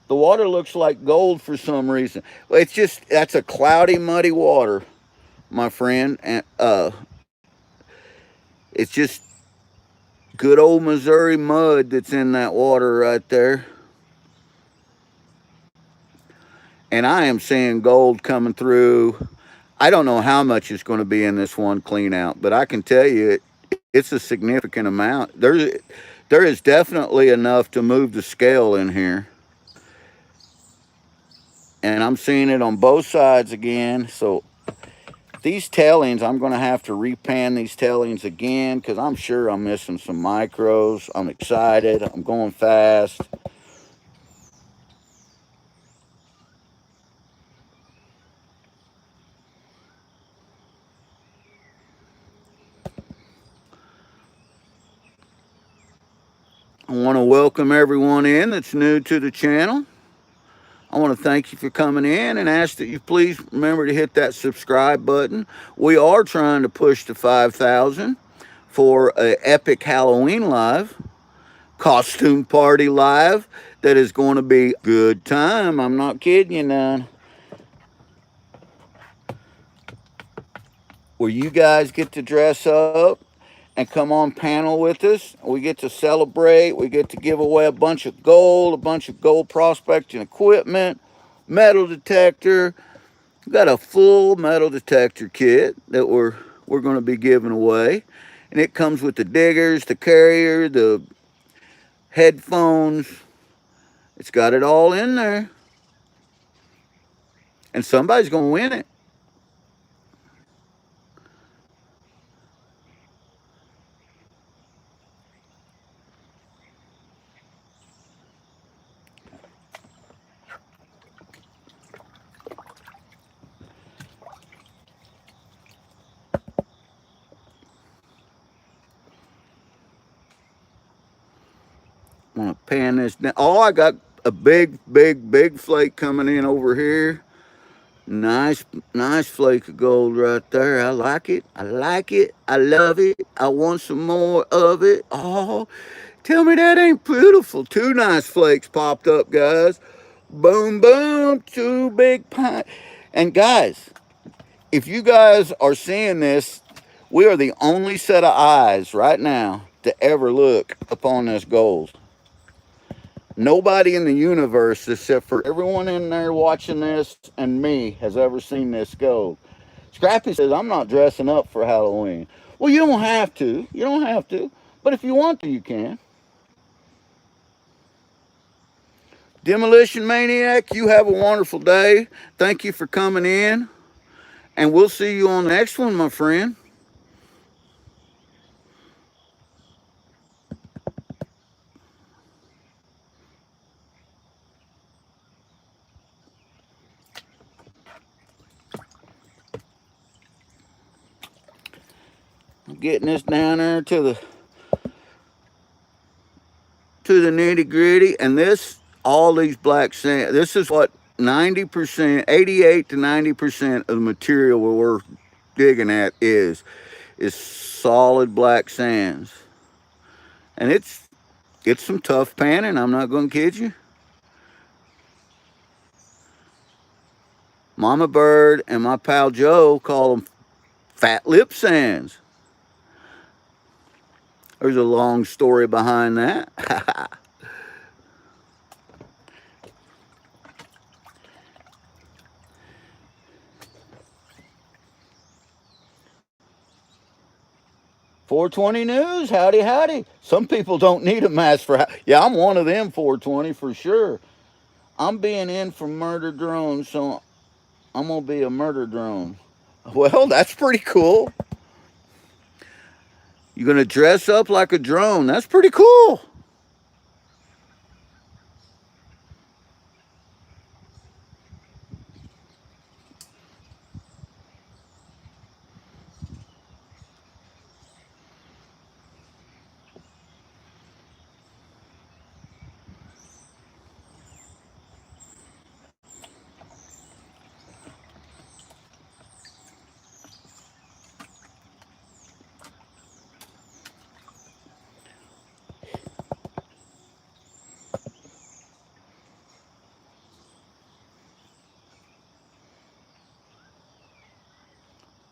The water looks like gold for some reason. It's just, that's a cloudy, muddy water, my friend. And it's just good old Missouri mud that's in that water right there. And I am seeing gold coming through. I don't know how much is going to be in this one clean out, but I can tell you it's a significant amount. There is definitely enough to move the scale in here, and I'm seeing it on both sides again. So these tailings, I'm going to have to repan these tailings again because I'm sure I'm missing some micros. I'm excited. I'm going fast. I want to welcome everyone in that's new to the channel. I want to thank you for coming in and ask that you please remember to hit that subscribe button. We are trying to push to 5,000 for a epic Halloween live, costume party live that is going to be good time. I'm not kidding you none. Where you guys get to dress up and come on panel with us. We get to celebrate. We get to give away a bunch of gold prospecting equipment, metal detector. We got a full metal detector kit that we're going to be giving away, and it comes with the diggers, the carrier, the headphones. It's got it all in there, and somebody's going to win it. I'm going to pan this down. Oh, I got a big flake coming in over here. Nice flake of gold right there. I like it. I like it. I love it. I want some more of it. Oh, tell me that ain't beautiful. Two nice flakes popped up, guys. Boom, boom. Two big pine. And guys, if you guys are seeing this, we are the only set of eyes right now to ever look upon this gold. Nobody in the universe, except for everyone in there watching this and me, has ever seen this gold. Scrappy says, I'm not dressing up for Halloween. Well, you don't have to. You don't have to. But if you want to, you can. Demolition Maniac, you have a wonderful day. Thank you for coming in. And we'll see you on the next one, my friend. I'm getting this down there to the nitty gritty. And this, all these black sand, this is what 90%, 88 to 90% of the material we're digging at is solid black sands. And it's some tough panning, I'm not gonna kid you. Mama Bird and my pal Joe call them fat lip sands. There's a long story behind that. 420 News, howdy, howdy. Some people don't need a mask for. Yeah, I'm one of them 420 for sure. I'm being in for murder drones, so I'm gonna be a murder drone. Well, that's pretty cool. You're gonna dress up like a drone. That's pretty cool.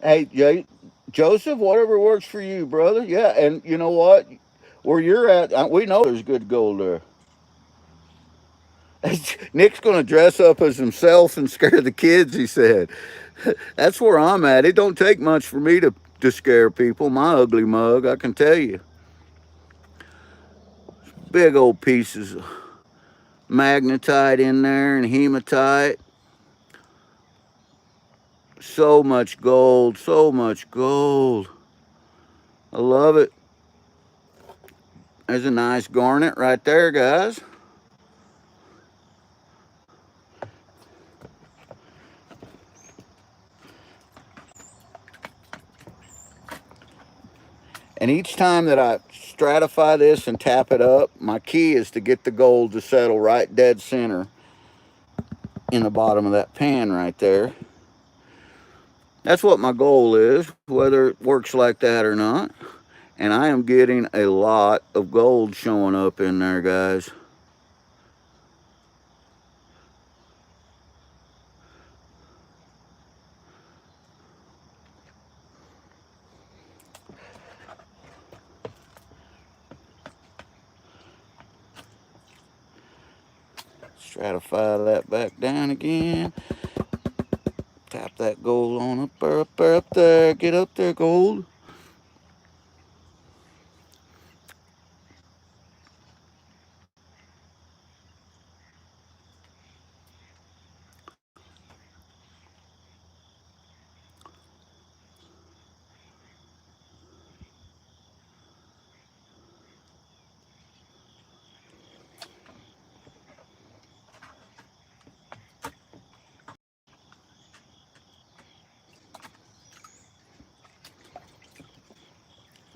Hey, Joseph, whatever works for you, brother. Yeah, and you know what? Where you're at, we know there's good gold there. Nick's going to dress up as himself and scare the kids, he said. That's where I'm at. It don't take much for me to scare people. My ugly mug, I can tell you. Big old pieces of magnetite in there and hematite. So much gold, so much gold. I love it. There's a nice garnet right there, guys. And each time that I stratify this and tap it up, my key is to get the gold to settle right dead center in the bottom of that pan right there. That's what my goal is, whether it works like that or not. And I am getting a lot of gold showing up in there, guys. Stratify that back down again. Tap that gold on up there, up there, up there. Get up there, gold.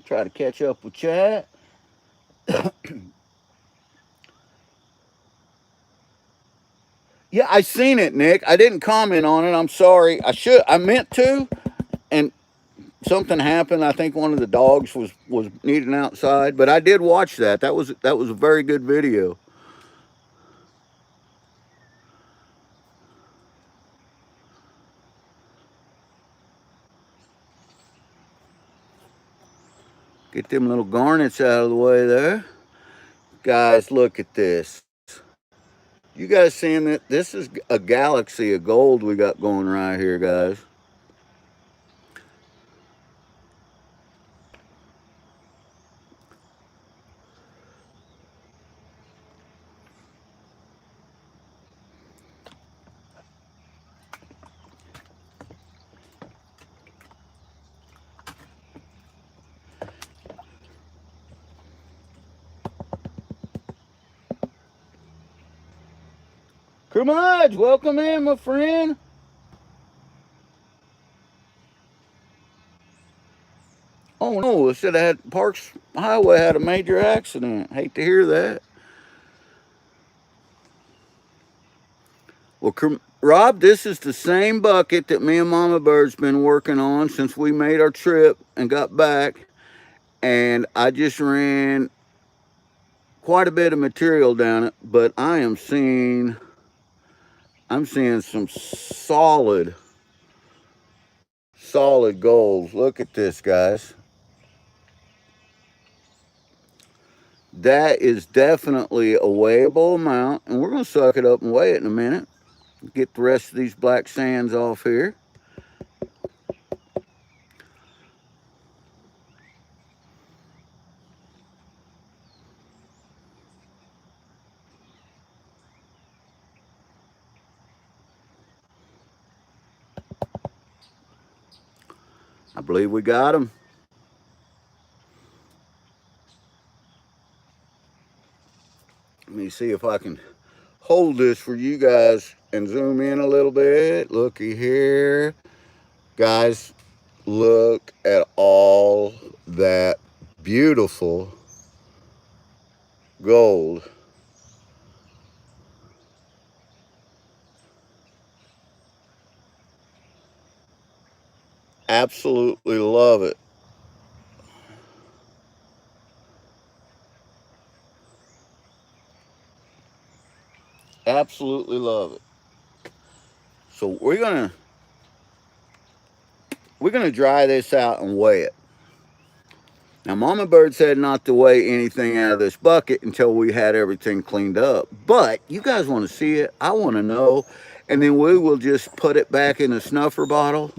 Try to catch up with chat. Yeah, I seen it, Nick. I didn't comment on it. I'm sorry. I meant to, and something happened. I think one of the dogs was needing outside, but I did watch that. That was a very good video. Get them little garnets out of the way there. Guys, look at this. You guys seeing that? This is a galaxy of gold we got going right here, guys. Kermudge, welcome in, my friend. Oh no, it said I had Parks Highway had a major accident. Hate to hear that. Well, Rob, this is the same bucket that me and Mama Bird's been working on since we made our trip and got back. And I just ran quite a bit of material down it, but I'm seeing some solid golds. Look at this, guys. That is definitely a weighable amount, and we're going to suck it up and weigh it in a minute. Get the rest of these black sands off here. I believe we got them. Let me see if I can hold this for you guys and zoom in a little bit. Looky here. Guys, look at all that beautiful gold. Absolutely love it. Absolutely love it. So we're gonna dry this out and weigh it. Now, Mama Bird said not to weigh anything out of this bucket until we had everything cleaned up. But you guys want to see it? I want to know. And then we will just put it back in a snuffer bottle,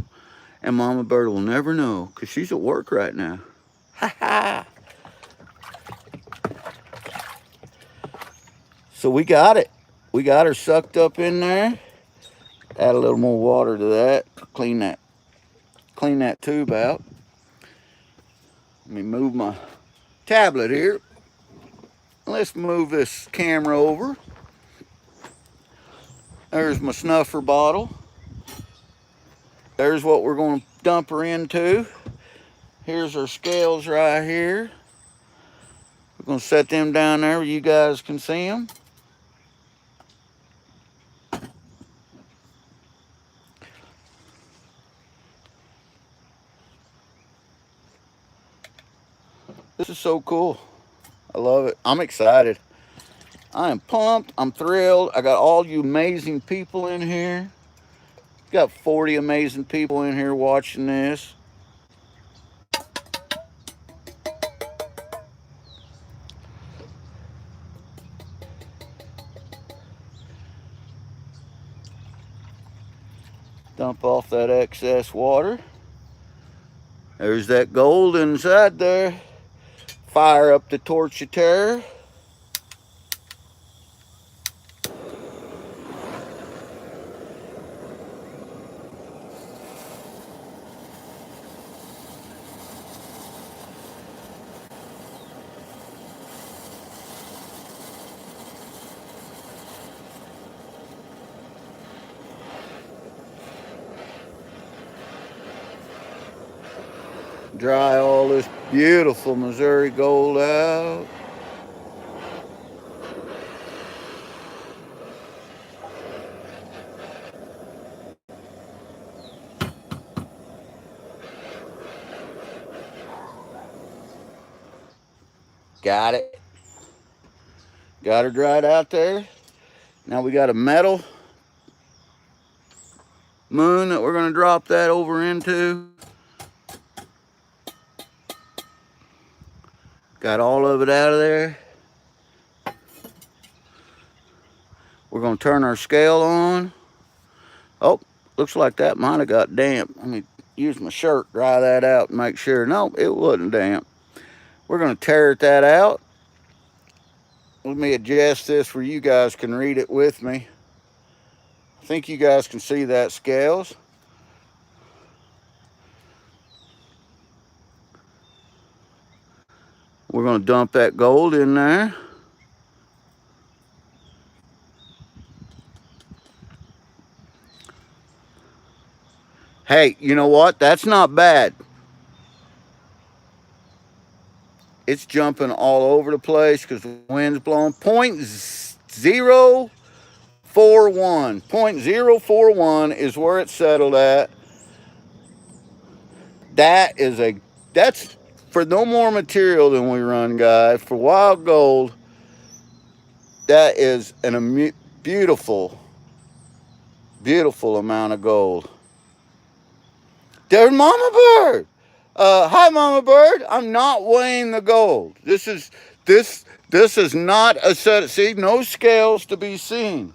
and Mama Bird will never know because she's at work right now. Ha ha! So we got it. We got her sucked up in there. Add a little more water to that. Clean that tube out. Let me move my tablet here. Let's move this camera over. There's my snuffer bottle. There's what we're going to dump her into. Here's our scales right here. We're going to set them down there where you guys can see them. This is so cool. I love it. I'm excited. I am pumped. I'm thrilled. I got all you amazing people in here. Got 40 amazing people in here watching this. Dump off that excess water. There's that gold inside there. Fire up the torch of terror. Dry all this beautiful Missouri gold out. Got it. Got her dried out there. Now we got a metal moon that we're going to drop that over into. Got all of it out of there. We're going to turn our scale on. Oh, looks like that might have got damp. Let me use my shirt, dry that out and make sure. No, it wasn't damp. We're going to tear that out. Let me adjust this where you guys can read it with me. I think you guys can see that scales. We're going to dump that gold in there. Hey, you know what? That's not bad. It's jumping all over the place because the wind's blowing. 0.041. 0.041 is where it's settled at. That's for no more material than we run, guys. For wild gold, that is a beautiful, beautiful amount of gold. There's Mama Bird. Hi, Mama Bird. I'm not weighing the gold. This is not a set. See, no scales to be seen.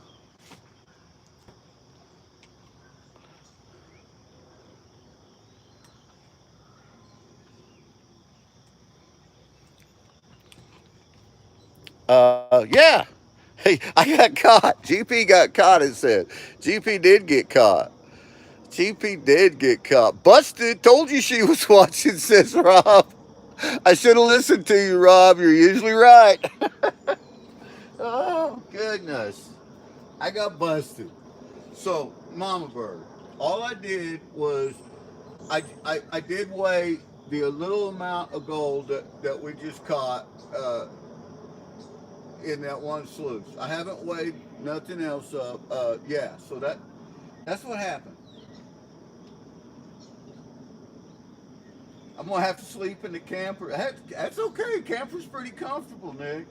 Yeah. Hey, I got caught. GP got caught, it said. GP did get caught. GP did get caught. Busted. Told you she was watching, says Rob. I should have listened to you, Rob. You're usually right. Oh, goodness. I got busted. So, Mama Bird, all I did was I did weigh the little amount of gold that we just caught in that one sluice. I haven't weighed nothing else up. Yeah, so that's what happened. I'm gonna have to sleep in the camper. That's okay. Camper's pretty comfortable, Nick.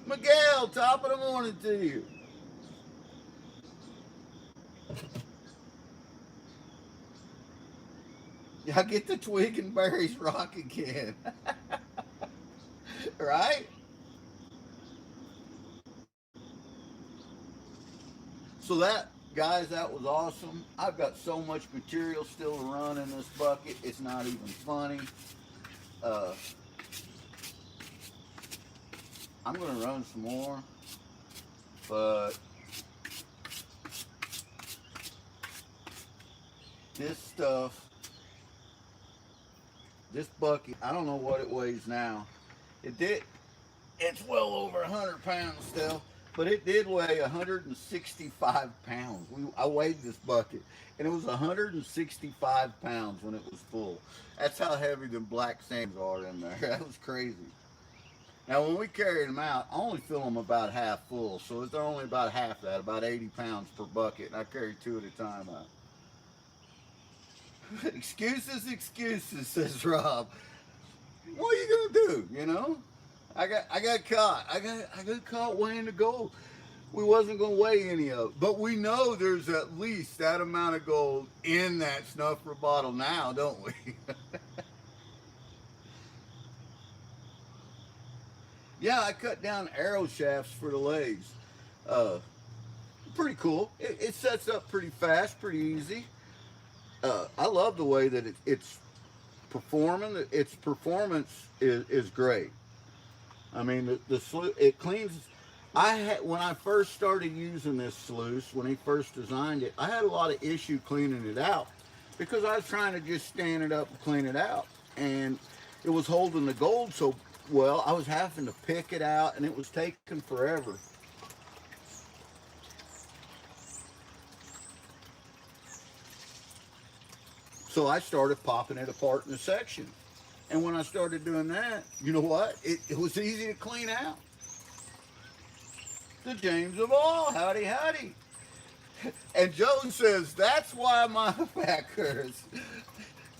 Miguel, top of the morning to you. I get the twig and berries rock again. Right? So that, guys, that was awesome. I've got so much material still to run in this bucket. It's not even funny. Uh, I'm going to run some more, but this stuff, this bucket, I don't know what it weighs now. It did, it's well over 100 pounds still, but it did weigh 165 pounds. I weighed this bucket, and it was 165 pounds when it was full. That's how heavy the black sands are in there. That was crazy. Now, when we carried them out, I only fill them about half full, so they're only about half that, about 80 pounds per bucket, and I carry two at a time out. Excuses, excuses, says Rob. What are you gonna do? You know, I got caught. I got caught weighing the gold. We wasn't gonna weigh any of it, but we know there's at least that amount of gold in that snuffer bottle now, don't we? Yeah, I cut down arrow shafts for the legs. Uh, Pretty cool. It sets up pretty fast, pretty easy. I love the way that it's performing. Its performance is great. I mean, it cleans. When I first started using this sluice, when he first designed it, I had a lot of issue cleaning it out because I was trying to just stand it up and clean it out, and it was holding the gold so well. I was having to pick it out, and it was taking forever. So I started popping it apart in a section. And when I started doing that, you know what? It was easy to clean out. The James of all, howdy, howdy. And Joe says, that's why my back hurts.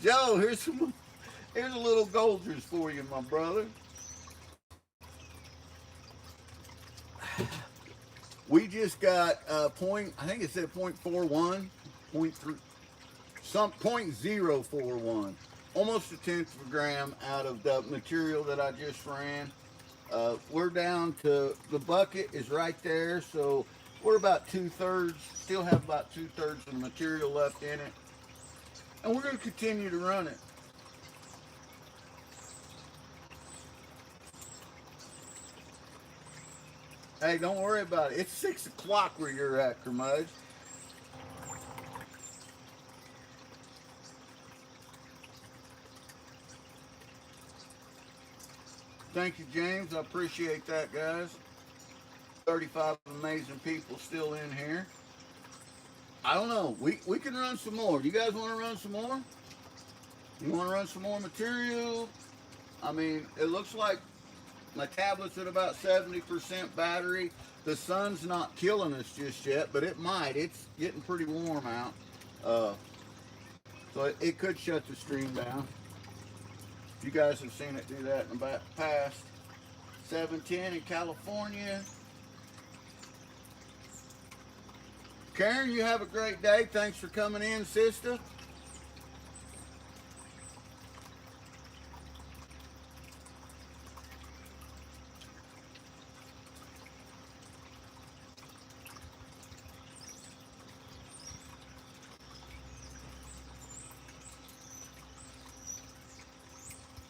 Joe, here's a little Goldgers for you, my brother. We just got I think it said 0.41, point 3, some 0.041, almost a tenth of a gram out of the material that I just ran. We're down to, the bucket is right there, so we're about 2/3, still have about 2/3 of the material left in it. And we're going to continue to run it. Hey, don't worry about it. It's 6 o'clock where you're at, Kermudge. Thank you, James. I appreciate that, guys. 35 amazing people still in here. I don't know. We can run some more. You guys want to run some more? You want to run some more material? I mean, it looks like my tablet's at about 70% battery. The sun's not killing us just yet, but it might. It's getting pretty warm out. Uh, so it could shut the stream down. You guys have seen it do that in the past. 710 in California. Karen, you have a great day. Thanks for coming in, sister.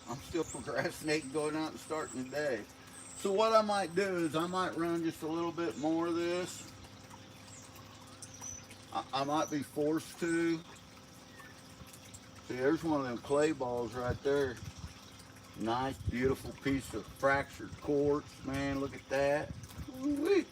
I'm still procrastinating going out and starting the day. So what I might do is I might run just a little bit more of this. I might be forced to. See, there's one of them clay balls right there. Nice, beautiful piece of fractured quartz. Man, look at that. Ooh-wee.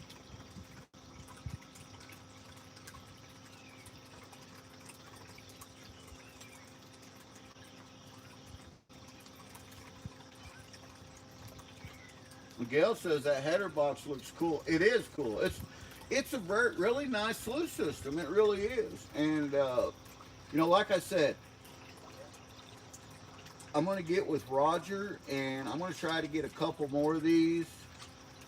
Miguel says that header box looks cool. It is cool. It's a really nice sluice system. It really is. And you know, like I said, I'm going to get with Roger, and I'm going to try to get a couple more of these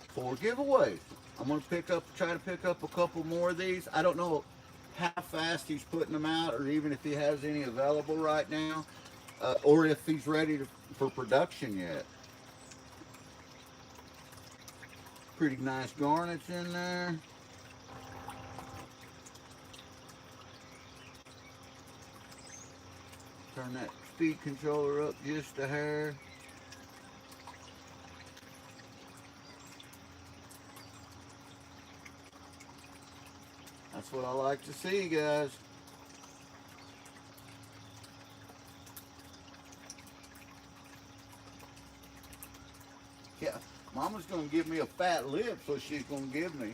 for giveaways. I'm going to try to pick up a couple more of these. I don't know how fast he's putting them out, or even if he has any available right now, or if he's ready for production yet. Pretty nice garnets in there. Turn that speed controller up just a hair. That's what I like to see, guys. Yeah, Mama's gonna give me a fat lip, so she's gonna give me.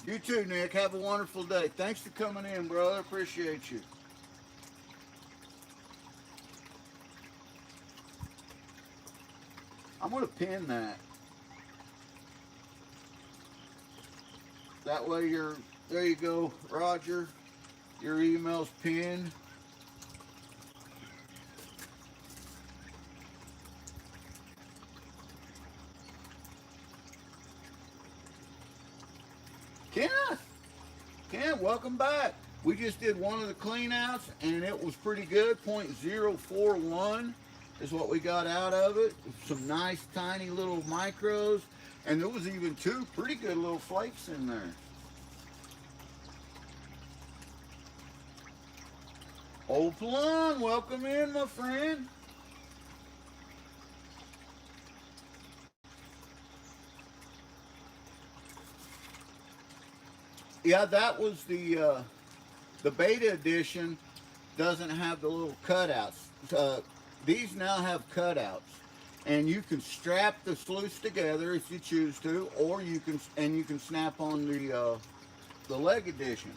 You too, Nick. Have a wonderful day. Thanks for coming in, brother. Appreciate you. I'm gonna pin that. That way you're there you go, Roger. Your email's pinned. Kenneth, Kenneth, welcome back. We just did one of the clean outs and it was pretty good. 0.041 is what we got out of it. Some nice tiny little micros. And there was even two pretty good little flakes in there. Old Plum, welcome in, my friend. Yeah, that was the beta edition. Doesn't have the little cutouts. These now have cutouts, and you can strap the sluice together if you choose to, or you can snap on the leg edition.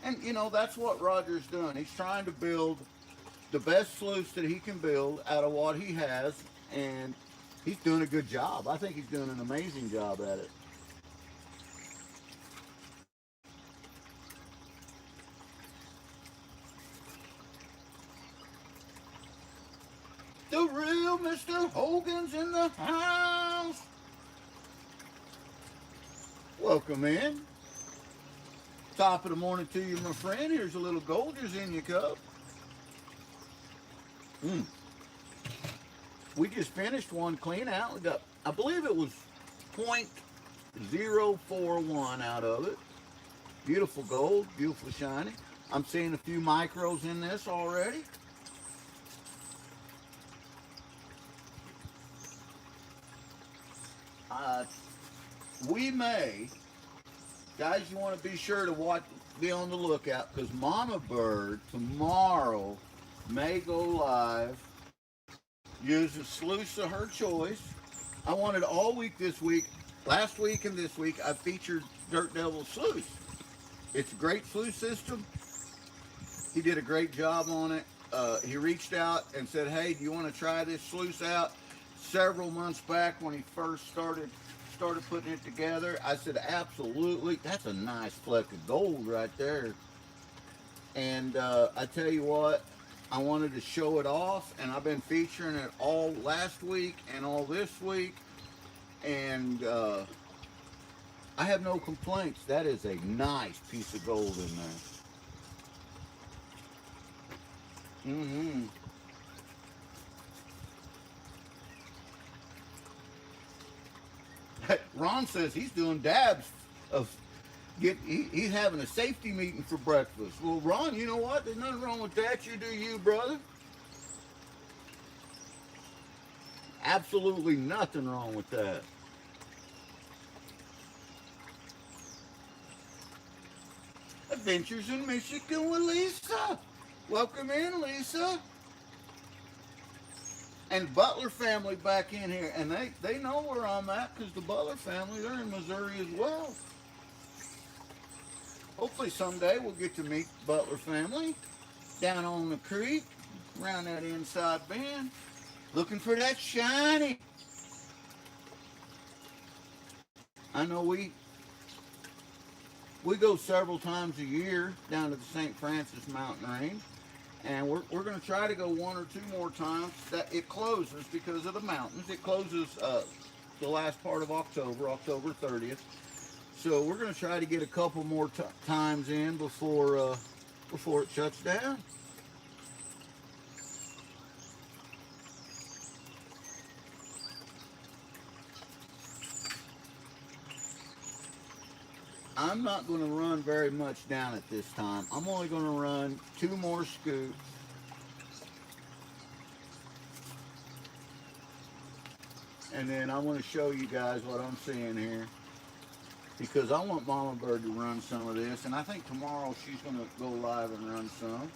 And you know that's what Roger's doing. He's trying to build the best sluice that he can build out of what he has, and he's doing a good job. I think he's doing an amazing job at it. The real Mr. Hogan's in the house. Welcome in. Top of the morning to you, my friend. Here's a little Goldgers in your cup. Mm. We just finished one clean out. We got, I believe it was 0.041 out of it. Beautiful gold, beautiful shiny. I'm seeing a few micros in this already. Uh, we may, guys, you want to be sure to watch, be on the lookout, because Mama Bird tomorrow may go live. Use a sluice of her choice. I wanted all week this week, last week and this week, I featured Dirt Devil Sluice. It's a great sluice system. He did a great job on it. He reached out and said, hey, do you want to try this sluice out? Several months back when he first started putting it together, I said, absolutely. That's a nice fleck of gold right there. And I tell you what, I wanted to show it off, and I've been featuring it all last week and all this week, and I have no complaints. That is a nice piece of gold in there. Mm-hmm. Ron says he's doing dabs of he's having a safety meeting for breakfast. Well, Ron, you know what? There's nothing wrong with that. You do you, brother. Absolutely nothing wrong with that. Adventures in Michigan with Lisa. Welcome in, Lisa. And Butler family back in here. And they know where I'm at because the Butler family, they're in Missouri as well. Hopefully someday we'll get to meet Butler family down on the creek, around that inside bend, looking for that shiny. I know we go several times a year down to the St. Francis mountain range, And we're going to try to go one or two more times. That it closes because of the mountains. It closes the last part of October, October 30th. So we're going to try to get a couple more times in before it shuts down. I'm not going to run very much down at this time. I'm only going to run two more scoops. And then I want to show you guys what I'm seeing here. Because I want Mama Bird to run some of this. And I think tomorrow she's going to go live and run some.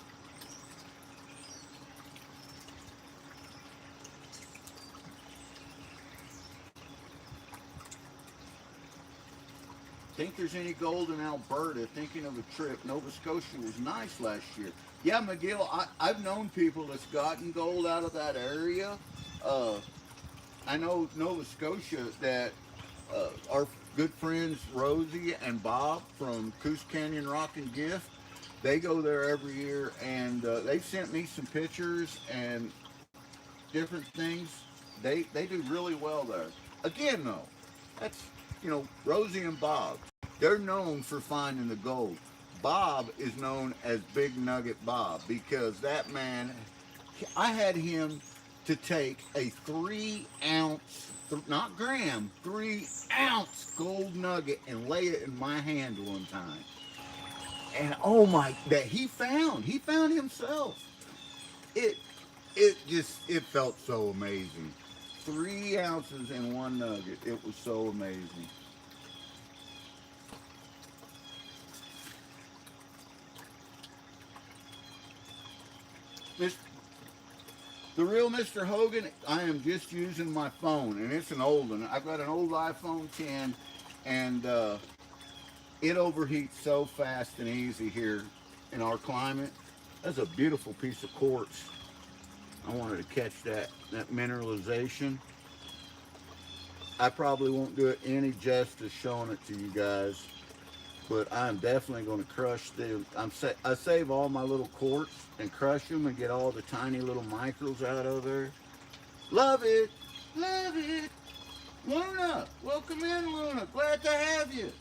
Think there's any gold in Alberta? Thinking of a trip. Nova Scotia was nice last year. Yeah, McGill, I've known people that's gotten gold out of that area. I know Nova Scotia that our good friends Rosie and Bob from Coos Canyon Rock and Gift, they go there every year, and they've sent me some pictures and different things. They do really well there. Again, though, that's, Rosie and Bob. They're known for finding the gold. Bob is known as Big Nugget Bob because that man, I had him to take a 3-ounce, not gram, 3-ounce gold nugget and lay it in my hand one time. And oh my, that he found himself. It felt so amazing. 3 ounces in one nugget. It was so amazing. The real Mr. Hogan, I am just using my phone, and it's an old one. I've got an old iPhone 10, and it overheats so fast and easy here in our climate. That's a beautiful piece of quartz. I wanted to catch that mineralization. I probably won't do it any justice showing it to you guys, but I'm definitely going to crush them. I save all my little quartz and crush them and get all the tiny little micros out of there. Love it, love it. Luna, welcome in, Luna. Glad to have you.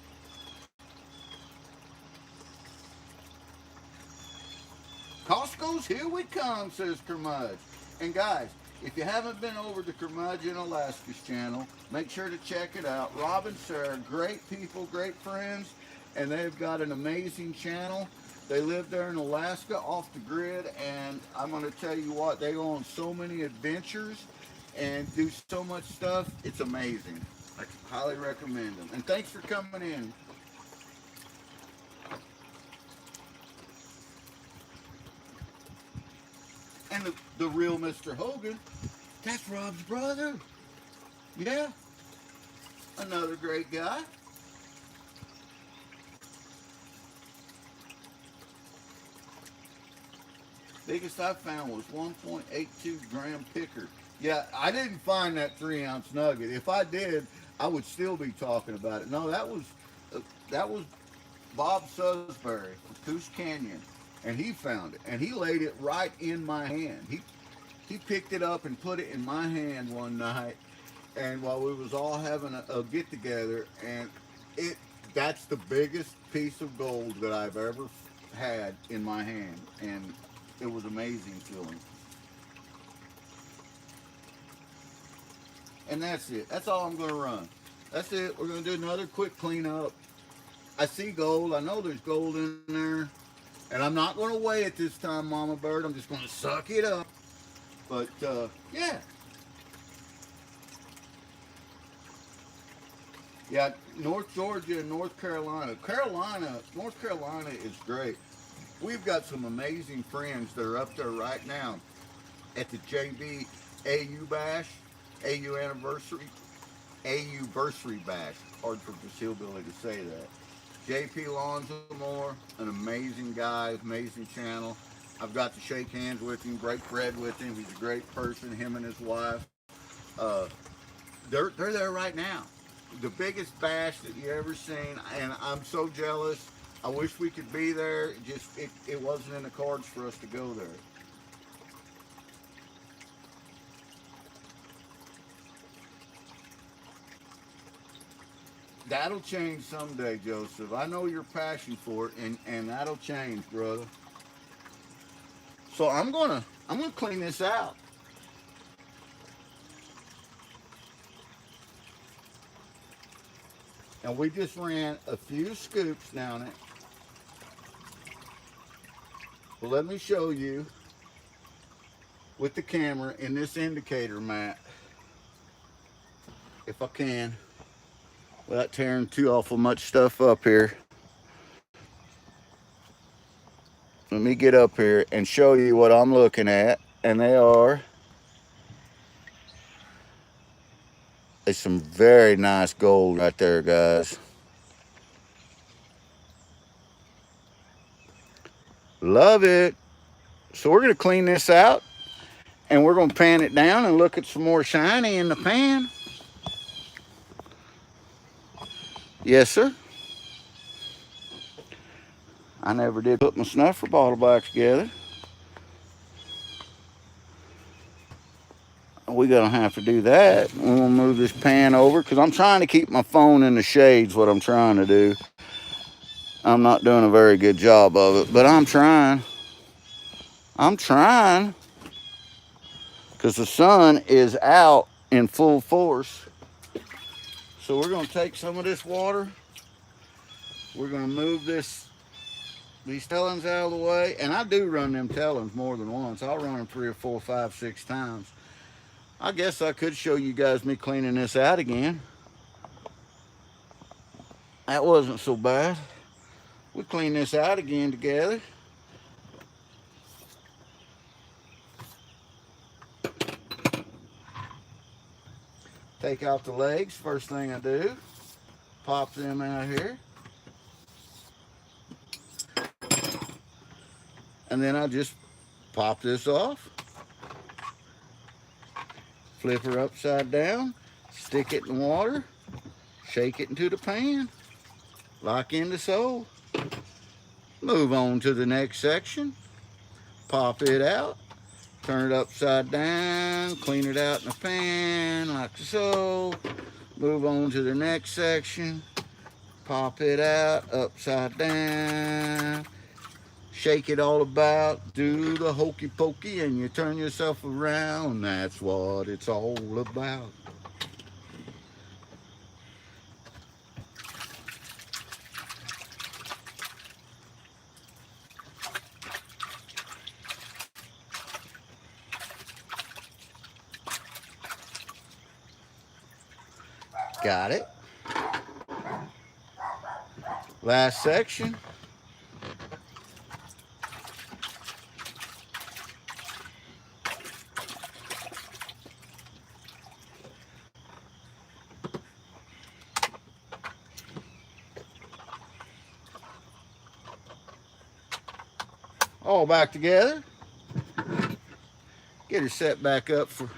Costco's here we come, says Curmudge. And guys, if you haven't been over to Curmudgeon Alaska's channel, make sure to check it out. Rob and Sarah, great people, great friends, and they've got an amazing channel. They live there in Alaska off the grid, and I'm going to tell you what, they go on so many adventures and do so much stuff. It's amazing. I highly recommend them. And thanks for coming in. And the real Mr. Hogan, that's Rob's brother. Yeah, another great guy. Biggest I found was 1.82 gram picker. Yeah, I didn't find that 3-ounce nugget. If I did, I would still be talking about it. No, that was Bob Salisbury from Coos Canyon, and he found it, and he laid it right in my hand. He picked it up and put it in my hand one night, and while we was all having a get together, and that's the biggest piece of gold that I've ever had in my hand, and it was amazing feeling. And that's it. That's all I'm going to run. That's it. We're going to do another quick cleanup. I see gold. I know there's gold in there. And I'm not going to weigh it this time, Mama Bird. I'm just going to suck it up. But, yeah. Yeah, North Georgia and North Carolina. North Carolina is great. We've got some amazing friends that are up there right now at the JB AU Bash, AU Anniversary, AU-versary Bash. Hard for the hillbilly to say that. JP Lonzamore, an amazing guy, amazing channel. I've got to shake hands with him, break bread with him. He's a great person, him and his wife. They're there right now. The biggest bash that you ever seen, and I'm so jealous. I wish we could be there. It wasn't in the cards for us to go there. That'll change someday, Joseph. I know your passion for it, and that'll change, brother. So I'm gonna clean this out. And we just ran a few scoops down it. Well, let me show you with the camera in this indicator mat, if I can, without tearing too awful much stuff up here. Let me get up here and show you what I'm looking at. And it's some very nice gold right there, guys. Love it. So we're gonna clean this out and we're gonna pan it down and look at some more shiny in the pan. Yes, sir. I never did put my snuffer bottle back together. We're gonna have to do that. We're gonna move this pan over because I'm trying to keep my phone in the shades. What I'm trying to do. I'm not doing a very good job of it, but I'm trying. I'm trying because the sun is out in full force. So we're gonna take some of this water. We're gonna move these tellings out of the way, and I do run them tellings more than once. I'll run them 3 or 4, 5, 6 times. I guess I could show you guys me cleaning this out again. That wasn't so bad. We clean this out again together. Take out the legs. First thing I do, pop them out here. And then I just pop this off. Flip her upside down. Stick it in water. Shake it into the pan. Lock in the sole. Move on to the next section. Pop it out. Turn it upside down. Clean it out in the pan like so. Move on to the next section. Pop it out upside down. Shake it all about. Do the hokey pokey and you turn yourself around. That's what it's all about. Got it. Last section. All back together. Get her set back up for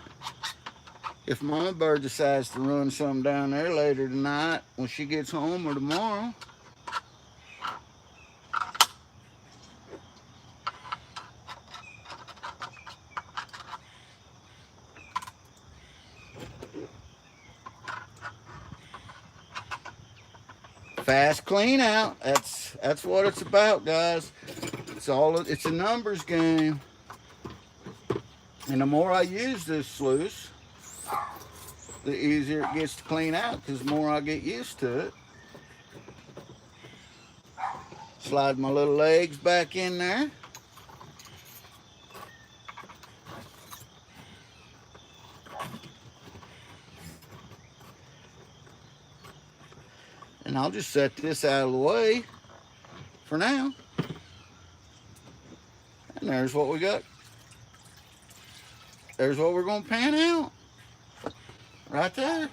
if Mama Bird decides to run some down there later tonight when she gets home or tomorrow. Fast clean out. That's what it's about, guys. It's a numbers game. And the more I use this sluice, the easier it gets to clean out because the more I get used to it. Slide my little legs back in there. And I'll just set this out of the way for now. And there's what we got. There's what we're going to pan out. Right there.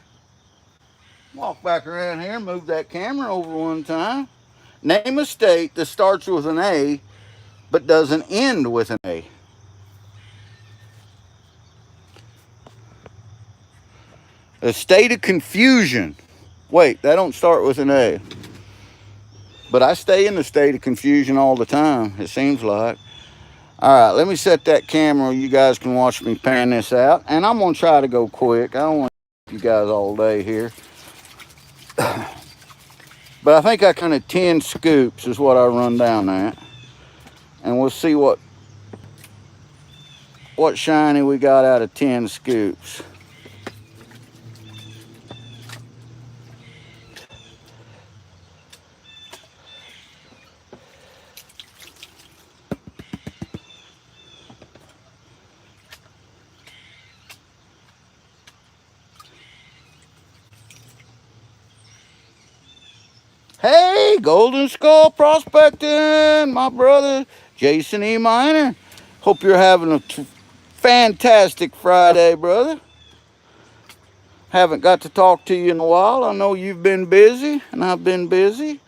Walk back around here, move that camera over one time. Name a state that starts with an A but doesn't end with an A. A state of confusion. Wait, that don't start with an A. But I stay in the state of confusion all the time, it seems like. All right, let me set that camera. You guys can watch me pan this out. And I'm going to try to go quick. I don't want to keep you guys all day here. But I think I kind of 10 scoops is what I run down at. And we'll see what shiny we got out of 10 scoops. Hey, Golden Skull Prospecting, my brother, Jason E. Miner. Hope you're having a fantastic Friday, brother. Haven't got to talk to you in a while. I know you've been busy, and I've been busy.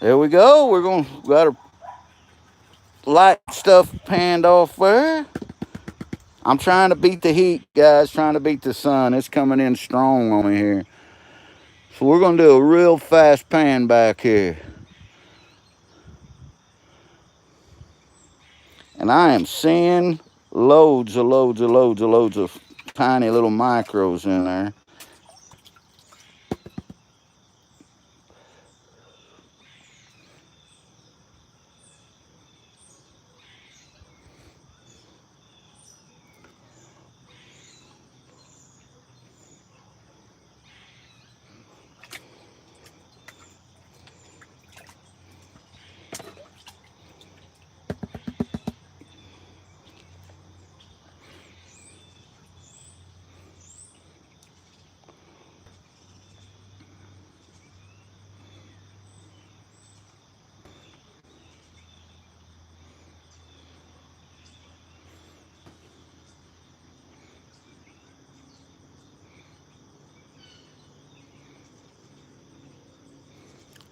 There we go. Got our light stuff panned off there. I'm trying to beat the heat, guys, trying to beat the sun. It's coming in strong on me here. So we're going to do a real fast pan back here. And I am seeing loads of tiny little micros in there.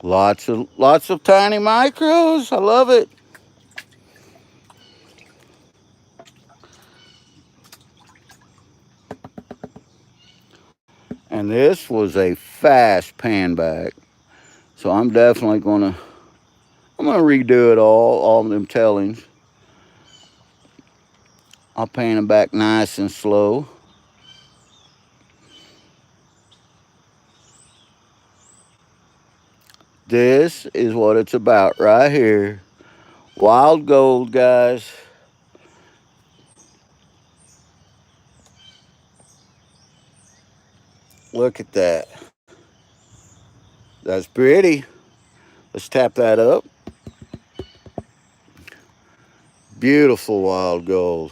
Lots of tiny micros. I love it. And this was a fast pan back. So I'm definitely gonna redo it all of them tellings. I'll pan them back nice and slow. This is what it's about right here. Wild gold, guys. Look at that. That's pretty. Let's tap that up. Beautiful wild gold.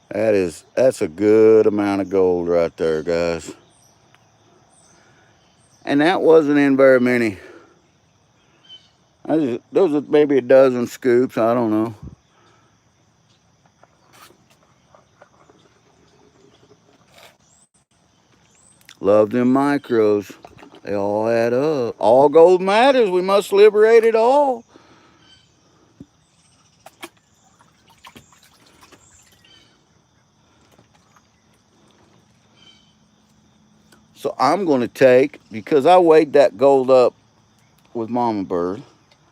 That's a good amount of gold right there, guys. And that wasn't in very many. Those are maybe a dozen scoops. I don't know. Love them micros. They all add up. All gold matters. We must liberate it all. So I'm going to take, because I weighed that gold up with Mama Bird,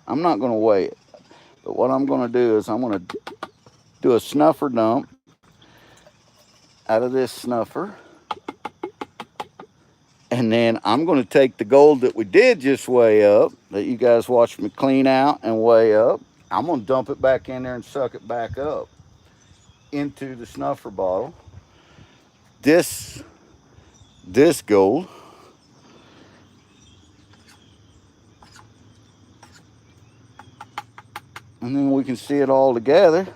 I'm not going to weigh it. But what I'm going to do is I'm going to do a snuffer dump out of this snuffer. And then I'm going to take the gold that we did just weigh up, that you guys watched me clean out and weigh up. I'm going to dump it back in there and suck it back up into the snuffer bottle. This gold. And then we can see it all together.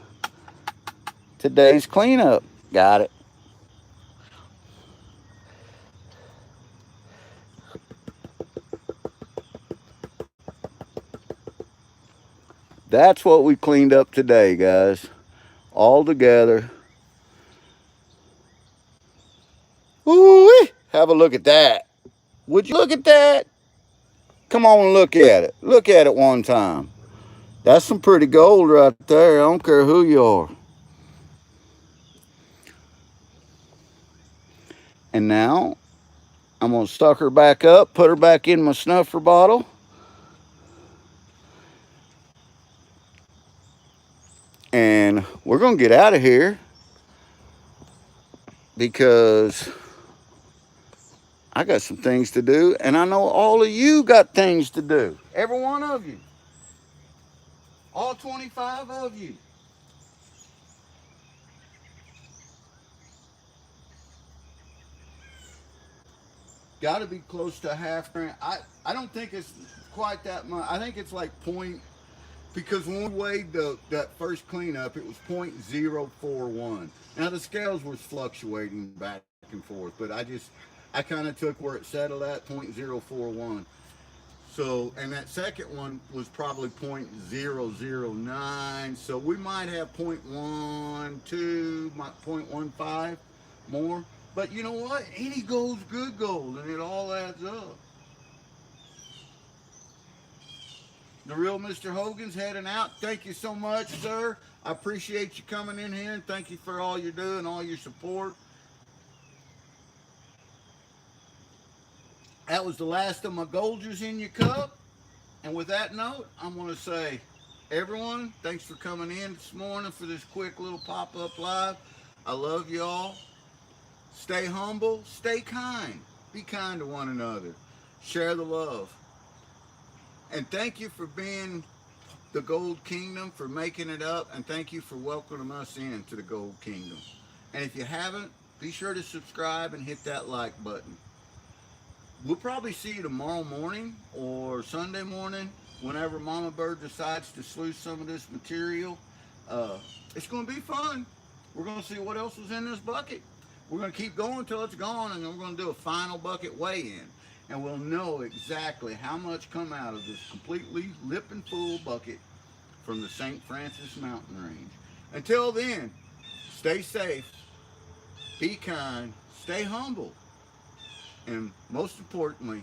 Today's cleanup. Got it. That's what we cleaned up today, guys. All together. Ooh-wee. Have a look at that. Would you look at that? Come on and look at it. Look at it one time. That's some pretty gold right there. I don't care who you are. And now I'm going to suck her back up, put her back in my snuffer bottle. And we're going to get out of here because I got some things to do, and I know all of you got things to do. Every one of you. All 25 of you. Got to be close to a half grand. I don't think it's quite that much. I think it's like point, because when we weighed that first cleanup, it was 0.041. Now the scales was fluctuating back and forth, but I kind of took where it settled at 0.041. So, and that second one was probably 0.009. So we might have 0.12, 0.15 more. But you know what? Any gold's good gold, and it all adds up. The real Mr. Hogan's heading out. Thank you so much, sir. I appreciate you coming in here, and thank you for all you're doing, all your support. That was the last of my Goldgers in your cup. And with that note, I'm going to say, everyone, thanks for coming in this morning for this quick little pop-up live. I love you all. Stay humble, stay kind. Be kind to one another. Share the love. And thank you for being the Gold Kingdom, for making it up, and thank you for welcoming us into the Gold Kingdom. And if you haven't, be sure to subscribe and hit that like button. We'll probably see you tomorrow morning or Sunday morning whenever Mama Bird decides to sluice some of this material. It's going to be fun. We're going to see what else was in this bucket. We're going to keep going until it's gone, and then we're going to do a final bucket weigh-in. And we'll know exactly how much come out of this completely lipping full bucket from the St. Francis mountain range. Until then, stay safe, be kind, stay humble, and most importantly,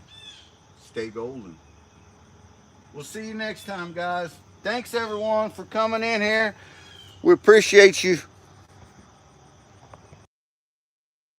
stay golden. We'll see you next time, guys. Thanks, everyone, for coming in here. We appreciate you